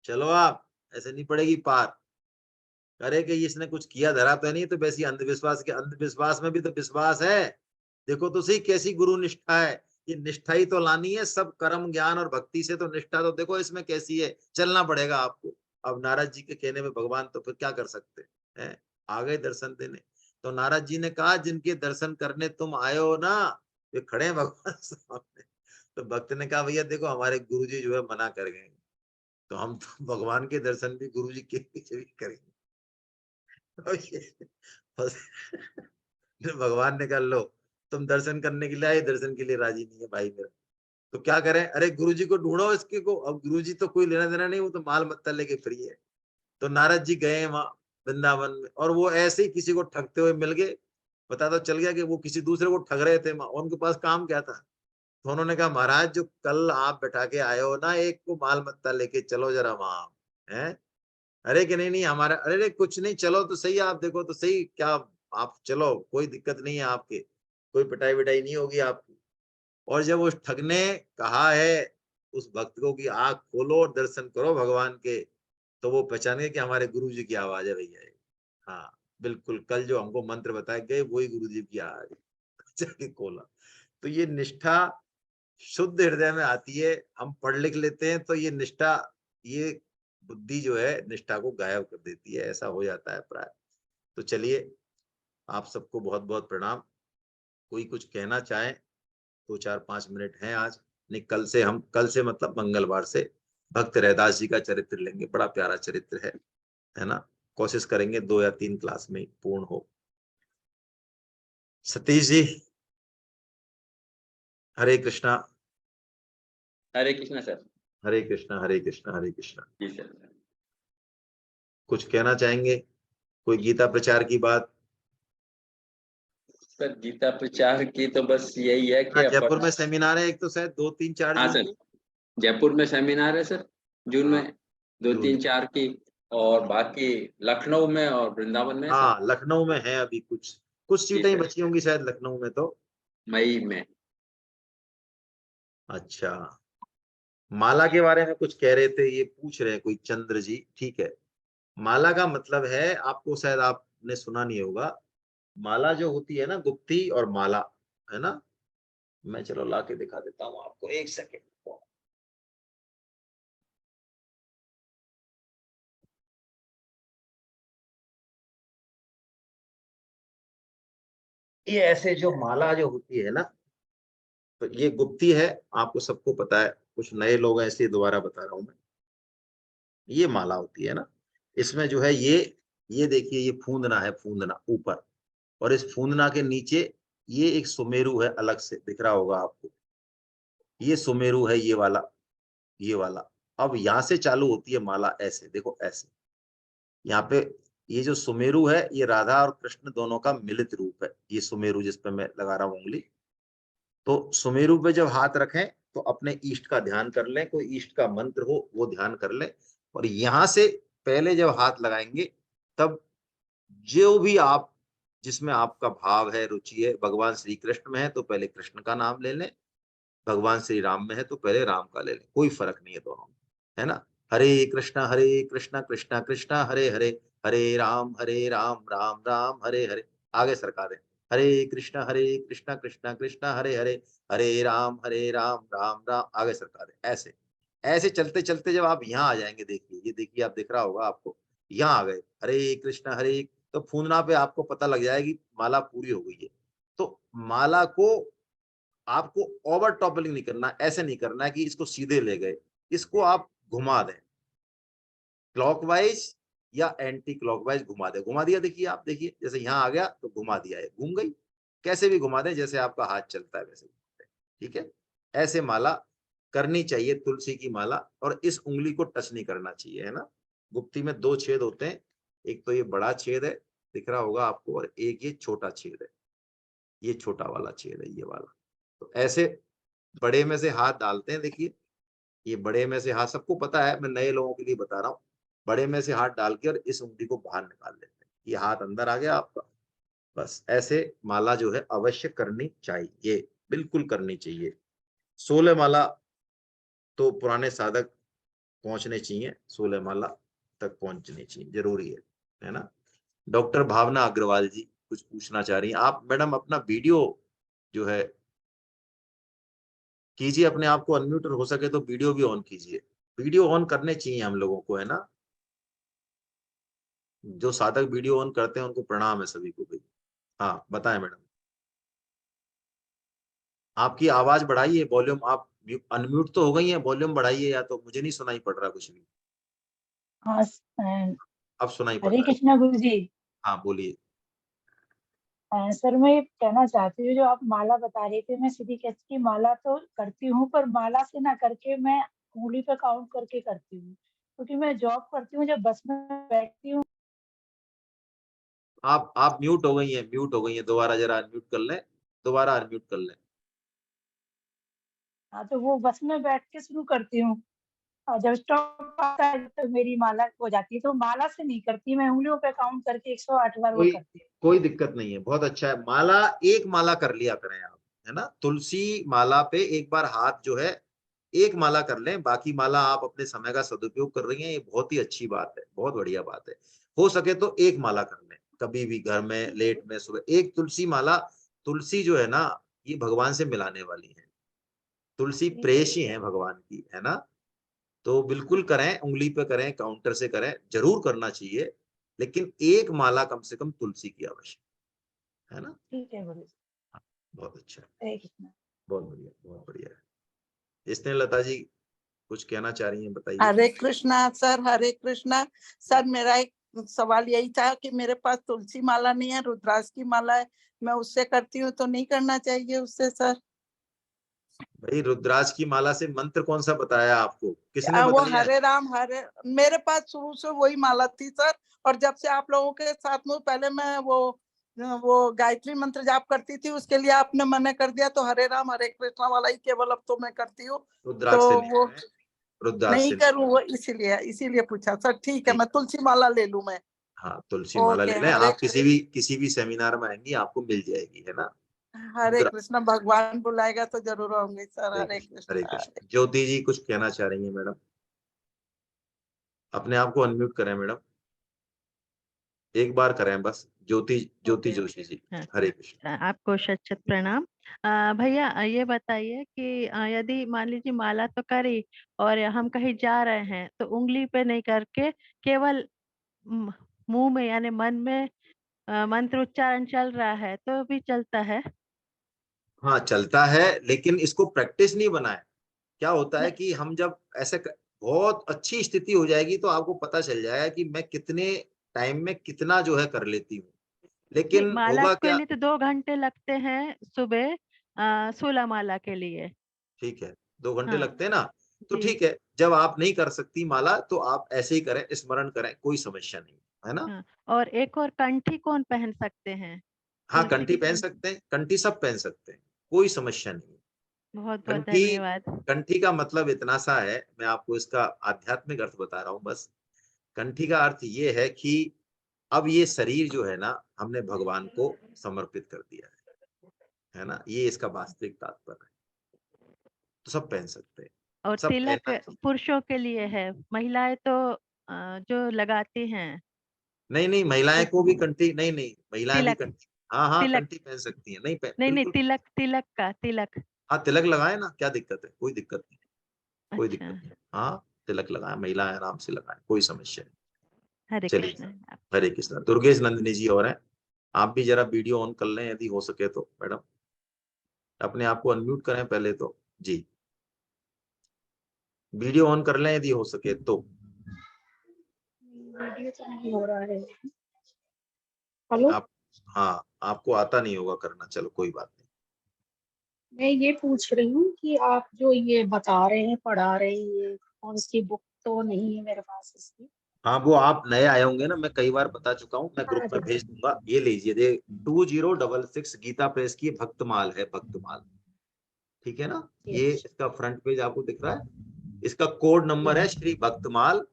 चलो आप, ऐसे नहीं पड़ेगी पार। करे कि इसने कुछ किया धरा तो नहीं, तो वैसी अंधविश्वास के, अंधविश्वास में भी तो विश्वास है। देखो तो सही कैसी गुरु निष्ठा है, ये निष्ठा ही तो लानी है, सब कर्म ज्ञान और भक्ति से, तो निष्ठा तो देखो इसमें कैसी है, चलना पड़ेगा आपको। अब नारद जी के कहने में भगवान तो फिर क्या कर सकते हैं, आ गए दर्शन देने। तो नारद जी ने कहा जिनके दर्शन करने तुम आए हो ना, वे खड़े हैं भगवान सामने। तो भक्त ने कहा भैया देखो हमारे गुरु जी जो है मना कर गए, तो हम तो भगवान के दर्शन भी गुरु जी के पीछे भी करेंगे। फिर भगवान ने कहा लो, तुम दर्शन करने के लिए आए, दर्शन के लिए राजी नहीं है भाई मेरा, तो क्या करें, अरे गुरु जी को ढूंढो इसके को। अब गुरु जी तो कोई लेना देना नहीं, वो तो माल मत्ता लेके फ्री है। तो नारद जी गए वहां वृंदावन में, और वो ऐसे ही किसी को ठगते हुए मिल गए। पता तो चल गया कि वो किसी दूसरे को ठग रहे थे वहां, उनके पास काम क्या था। तो उन्होंने कहा महाराज जो कल आप बैठा के आए हो ना, एक को माल मत्ता लेके चलो जरा वहां। है, अरे कि नहीं नहीं हमारा, अरे कुछ नहीं, चलो तो सही, आप देखो तो सही क्या, आप चलो, कोई दिक्कत नहीं है आपके। कोई पिटाई विटाई नहीं होगी आपकी। और जब उस ठग ने कहा है उस भक्त को कि आंख खोलो और दर्शन करो भगवान के, तो वो पहचाने कि हमारे गुरु जी की आवाज है भैया ये। हाँ बिल्कुल, कल जो हमको मंत्र बताए गए वही गुरु जी की आवाज है। जाके खोला। तो ये निष्ठा शुद्ध हृदय में आती है। हम पढ़ लिख लेते हैं तो ये निष्ठा, ये बुद्धि जो है निष्ठा को गायब कर देती है, ऐसा हो जाता है प्राय। तो चलिए, आप सबको बहुत बहुत प्रणाम। कोई कुछ कहना चाहे तो 4-5 मिनट हैं आज। नहीं, कल से मतलब मंगलवार से भक्त रैदास जी का चरित्र लेंगे, बड़ा प्यारा चरित्र है ना। कोशिश करेंगे 2 या 3 क्लास में पूर्ण हो। सतीश जी, हरे कृष्णा। हरे कृष्णा सर। हरे कृष्णा, हरे कृष्णा, हरे कृष्णा। जी सर। कुछ कहना चाहेंगे? कोई गीता प्रचार की बात? सर गीता प्रचार की तो बस यही है कि हाँ, जयपुर अपन। में सेमिनार है एक तो शायद 2-3-4 हाँ जून सर, को। जयपुर में सेमिनार है सर, जून हाँ, में दो जून तीन में। चार की। और बाकी लखनऊ में और वृंदावन में है सर। हाँ, लखनऊ में है अभी कुछ कुछ जी सीटें ही सर, बची होंगी शायद लखनऊ में तो। मई में। अच्छा, माला के बारे में कुछ कह रहे थे, ये पूछ रहे हैं कोई चंद्र जी, ठीक है। माला का मतलब है, आपको शायद आपने सुना नहीं होगा, माला जो होती है ना, गुप्ती और माला, है ना। मैं चलो ला के दिखा देता हूँ आपको, एक सेकेंड। ये ऐसे जो माला जो होती है ना, तो ये गुप्ती है, आपको सबको पता है, कुछ नए लोग हैं इसलिए दोबारा बता रहा हूं मैं। ये माला होती है ना, इसमें जो है ये देखिए, ये फूंदना है, फूंदना ऊपर, और इस फूंदना के नीचे ये एक सुमेरु है, अलग से दिख रहा होगा आपको। ये सुमेरु है, ये वाला। अब यहां से चालू होती है माला, ऐसे देखो, ऐसे यहाँ पे। ये जो सुमेरु है, ये राधा और कृष्ण दोनों का मिलित रूप है, ये सुमेरु जिस पे मैं लगा रहा हूँ उंगली। तो सुमेरु पे जब हाथ रखें तो अपने ईष्ट का ध्यान कर लें, कोई ईष्ट का मंत्र हो वो ध्यान कर लें। और यहां से पहले जब हाथ लगाएंगे, तब जो भी आप, जिसमें आपका भाव है, रुचि है, भगवान श्री कृष्ण में है तो पहले कृष्ण का नाम ले लें, भगवान श्री राम में है तो पहले राम का ले लें, कोई फर्क नहीं है दोनों में, है ना। हरे कृष्णा कृष्णा कृष्णा हरे हरे, हरे राम राम राम हरे हरे। आगे सरका दें, हरे कृष्णा कृष्णा कृष्णा हरे हरे, हरे राम राम राम। आगे सरका दें, ऐसे ऐसे चलते चलते जब आप यहाँ आ जाएंगे, देखिए, ये देखिए, आप दिख रहा होगा आपको, यहाँ आ गए, हरे कृष्णा हरे, तो फूंदना पे आपको पता लग जाएगी माला पूरी हो गई है। तो माला को आपको ओवर टॉपलिंग नहीं करना, ऐसे नहीं करना है कि इसको सीधे ले गए, इसको आप घुमा दें, क्लॉकवाइज या एंटी क्लॉकवाइज घुमा दे, घुमा दिया, देखिए, आप देखिए, जैसे यहाँ आ गया तो घुमा दिया है, घूम गई। कैसे भी घुमा दें, जैसे आपका हाथ चलता है वैसे घुमा दें, ठीक है। ऐसे माला करनी चाहिए, तुलसी की माला, और इस उंगली को टच नहीं करना चाहिए, है ना। गुप्ती में 2 छेद होते हैं, एक तो ये बड़ा छेद है, दिख रहा होगा आपको, और एक ये छोटा छेद है, ये छोटा वाला छेद है, ये वाला। तो ऐसे बड़े में से हाथ डालते हैं, देखिए, ये बड़े में से हाथ सबको पता है, मैं नए लोगों के लिए बता रहा हूँ। बड़े में से हाथ डाल के और इस उंगली को बाहर निकाल लेते हैं, ये हाथ अंदर आ गया आपका। बस ऐसे माला जो है अवश्य करनी चाहिए, बिल्कुल करनी चाहिए। 16 माला तो पुराने साधक पहुंचने चाहिए, 16 माला तक पहुंचनी चाहिए, जरूरी है ना। डॉक्टर भावना अग्रवाल जी कुछ पूछना चाह रही हैं आप, मैडम अपना वीडियो जो है कीजिए, अपने आप को अनम्यूट, हो सके तो वीडियो भी ऑन कीजिए, वीडियो ऑन करने चाहिए हम लोगों को, है ना। जो साधक वीडियो ऑन करते हैं उनको प्रणाम है सभी को भी। हाँ बताएं मैडम। आपकी आवाज बढ़ाइए, वॉल्यूम, आप अनम्यूट तो हो गई है, वॉल्यूम बढ़ाइए, या तो मुझे नहीं सुनाई पड़ रहा कुछ भी। हाँ अब सुनाई पड़ हरे रहा है। कृष्णा गुरु जी। हाँ बोलिए। सर मैं ये कहना चाहती हूँ, जो आप माला बता रहे थे, मैं सीधी कैच की माला तो करती हूँ, पर माला से ना करके मैं उंगली पे काउंट करके करती हूँ, क्योंकि मैं जॉब करती हूँ, जब बस में बैठती हूँ। आप म्यूट हो गई हैं, म्यूट हो गई हैं, दोबारा जरा अनम्यूट कर लें, दोबारा अनम्यूट कर लें। हाँ, तो वो बस में बैठ के शुरू करती हूँ। और जब स्टॉप आता है तो मेरी माला हो जाती है, तो माला से नहीं करती मैं, उंगलियों पे काउंट करके 108 बार वो कोई करती हूँ। कोई दिक्कत नहीं है, बहुत अच्छा है। माला एक माला कर लिया करें आप, है ना। तुलसी माला पे एक बार हाथ जो है एक माला कर लें, बाकी माला आप अपने समय का सदुपयोग कर रही हैं, ये बहुत ही अच्छी बात है, बहुत बढ़िया बात है। हो सके तो एक माला कर लें, कभी भी घर में लेट में सुबह एक तुलसी माला। तुलसी जो है ना, ये भगवान से मिलाने वाली है, तुलसी प्रेयसी है भगवान की, है ना। तो बिल्कुल करें, उंगली पे करें, काउंटर से करें, जरूर करना चाहिए, लेकिन एक माला कम से कम तुलसी की आवश्यक है ना। ठीक है गुरु बहुत अच्छा है, हरे कृष्ण। बहुत बढ़िया, बहुत बढ़िया है। इसने लता जी कुछ कहना चाह रही हैं, बताइए। हरे कृष्णा सर, हरे कृष्णा सर। मेरा एक सवाल यही था कि मेरे पास तुलसी माला नहीं है, रुद्राक्ष की माला है, मैं उससे करती हूँ तो नहीं करना चाहिए उससे सर? भाई रुद्राक्ष की माला से मंत्र कौन सा बताया आपको, किसने वो बताया है? हरे राम हरे, मेरे पास शुरू से वही माला थी सर। और जब से आप लोगों के साथ में, पहले मैं वो गायत्री मंत्र जाप करती थी, उसके लिए आपने मना कर दिया, तो हरे राम हरे कृष्णा वाला ही केवल अब तो मैं करती हूँ। तो रुद्राक्ष से नहीं वो करें, रुद्राक्ष नहीं से नहीं करूँ वो, इसीलिए इसीलिए पूछा सर। ठीक है, नहीं। मैं तुलसी माला ले लूं मैं। हाँ, तुलसी माला ओके, ले लें हरे आप, किसी भी सेमिनार में आएंगी आपको मिल जाएगी, है ना। हरे रुद्रा कृष्णा, भगवान बुलाएगा तो जरूर आऊंगी सर। हरे हरे कृष्ण, हरे कृष्णा। कृष्ण। ज्योति जी कुछ कहना चाह रही हैं मैडम, अपने आप को अनम्यूट करें मैडम, एक बार करें बस। ज्योति ज्योति ओके जोशी जी, हाँ, हरे कृष्ण। आपको शत शत प्रणाम। भैया ये बताइए कि यदि मान लीजिए माला तो करी और हम कहीं जा रहे हैं तो उंगली पे नहीं करके केवल मुंह में यानी मन में मंत्र उच्चारण चल रहा है तो भी चलता है? हाँ चलता है, लेकिन इसको प्रैक्टिस नहीं बनाए। क्या होता है नहीं, कि हम जब बहुत अच्छी स्थिति हो जाएगी तो आपको पता चल जाएगा कि मैं कितने टाइम में कितना जो है कर लेती हूँ, नहीं, लेकिन माला होगा के क्या। लिए तो 2 घंटे लगते हैं सुबह, 16 माला के लिए। ठीक है, 2 घंटे हाँ लगते हैं ना, तो जी। ठीक है। जब आप नहीं कर सकती माला तो आप ऐसे ही करें, स्मरण करें, कोई समस्या नहीं है ना। हाँ, और एक और कंठी कौन पहन सकते हैं? हाँ तुलसी कंठी की पहन कंठी। सकते हैं, कंठी सब पहन सकते हैं, कोई समस्या नहीं है। बहुत बहुत कंठी, धन्यवाद। कंठी का मतलब इतना सा है, मैं आपको इसका आध्यात्मिक अर्थ बता रहा हूँ बस। कंठी का अर्थ ये है कि अब ये शरीर जो है ना, हमने भगवान को समर्पित कर दिया है ना, ये इसका वास्तविक तात्पर्य है। तो सब पहन सकते हैं, और सब तिलक पहनना चाहिए। पुरुषों के लिए है, महिलाएं तो जो लगाती हैं नहीं नहीं, महिलाएं को भी कंठी, नहीं नहीं, महिलाएं भी तिलक। कंठी, हाँ हाँ तिलक कंठी पहन सकती हैं, नहीं पहन, नहीं नहीं, बिल्कुल। तिलक तिलक का तिलक। हाँ तिलक लगाए ना, क्या दिक्कत है, कोई दिक्कत नहीं, कोई अच्छा, दिक्कत नहीं। हाँ तिलक लगाए, महिलाएं आराम से लगाए, कोई समस्या नहीं। हरे चलिए, कृष्ण। हरे कृष्णा। दुर्गेश नंदिनी जी और हैं, आप भी जरा वीडियो ऑन कर लें यदि हो सके तो मैडम, अपने आप को अनम्यूट करें पहले तो जी, वीडियो ऑन कर लें यदि हो सके तो। वीडियो तो नहीं हो रहा है। हेलो, आप, हाँ आपको आता नहीं होगा करना, चलो कोई बात नहीं। मैं ये पूछ रही हूँ कि आप जो ये बता रहे हैं, पढ़ा रहे हैं, ये कौन सी बुक तो नहीं है मेरे पास इसकी? हाँ वो आप नए आए होंगे ना, मैं कई बार बता चुका हूँ, मैं ग्रुप हाँ में जी, भेज दूंगा, ये लीजिए दे। 2066 गीता प्रेस की भक्तमाल है, भक्तमाल, ठीक है ना। जी, ये अच्छा, इसका फ्रंट पेज आपको दिख रहा है, इसका कोड नंबर है श्री भक्तमाल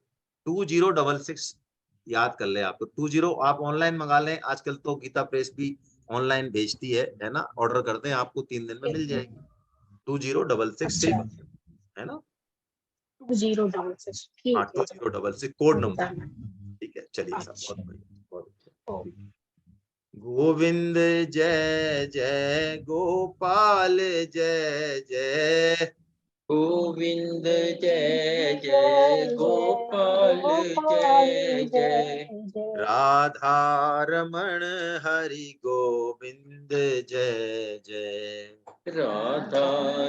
2066। याद कर ले आपको 20, आप ऑनलाइन मंगा लें, आजकल तो गीता प्रेस भी ऑनलाइन भेजती है ना, ऑर्डर कर दें, आपको 3 दिन में मिल जाएगी। 2066 श्री अच्छा, भक्त, है ना। 2066, हाँ ठीक है, चलो 2066 कोड बहुत नंबर, धन्यवाद। ठीक है। चलिए साहब, बहुत अच्छा, बढ़िया, बहुत अच्छा, ओ, ठीक है। गोविंद जय जय गोपाल जय जय, गोविंद जय जय जय जय गोपाल गोपाल जय जय जय जय। राधा रमण हरि गोविंद जय जय, राधा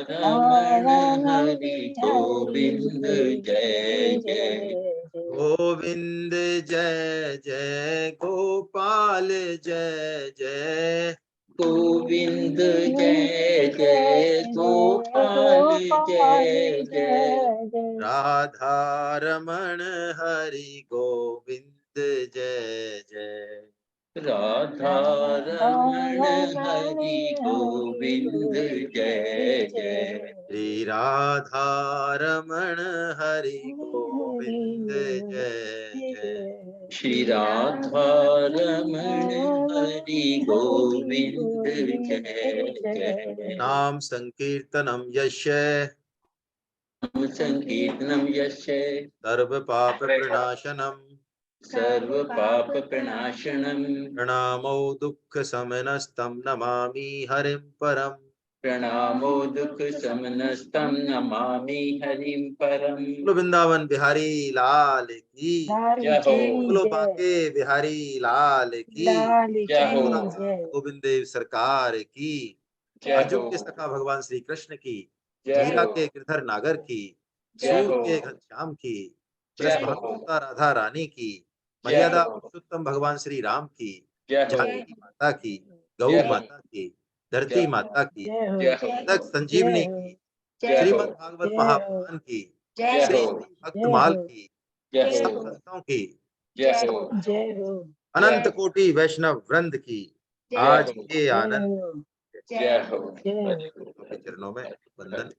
रमण रमण हरि हरि गोविंद जय जय जय जय। गोविंद जय जय गोपाल जय जय, गोविंद जय गोविंद जय जय जय गोपाल गोपाल जय जय जय जय। राधा रमण हरि गोविंद जय जय। राधा रमण हरि गोविंद जय जय। श्री राधा रमण हरि गोविंद जय जय। श्री राधा रमण हरि गोविंद जय जय। नाम संकीर्तनम यस्य नाम संकीर्तनम यस्य सर्व पाप प्रणाशनम सर्व पाप प्रणाशनम प्रणामो दुःख समनस्तं नमामि हरिं परम। प्रणामो दुख समनस्तं नमामि हरिं परम। बोलो वृंदावन बिहारी लाल की जय हो। बोलो बांके बिहारी लाल की जय हो। बोलो राधा गोविंद देव सरकार की जय अर्जुन हो। के सखा भगवान श्री कृष्ण की जय मीरा हो। के गिरधर नागर की जय सूर हो। के घनश्याम की जय ब्रज हो। भानुसुता राधा रानी की जय मर्यादा हो। पुरुषोत्तम भगवान श्री राम की जय हो। जानकी माता की गौ जय हो। माता की धरती जय हो। माता की जय हो। तक संजीवनी की जय हो। श्रीमद् भागवत महापुराण की जय श्री हो। भक्तमाल की जय सब हो। भक्तों की जय हो। जय हो। अनंत कोटि वैष्णव वृंद की आज ये आनंद। जय हो। के चरणों में वंदन।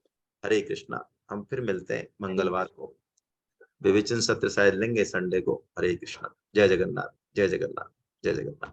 हरे कृष्णा। हम फिर मिलते हैं मंगलवार को, विवेचन सत्र शायद लेंगे संडे को। हरे कृष्णा। जय जगन्नाथ, जय जगन्नाथ, जय जगन्नाथ।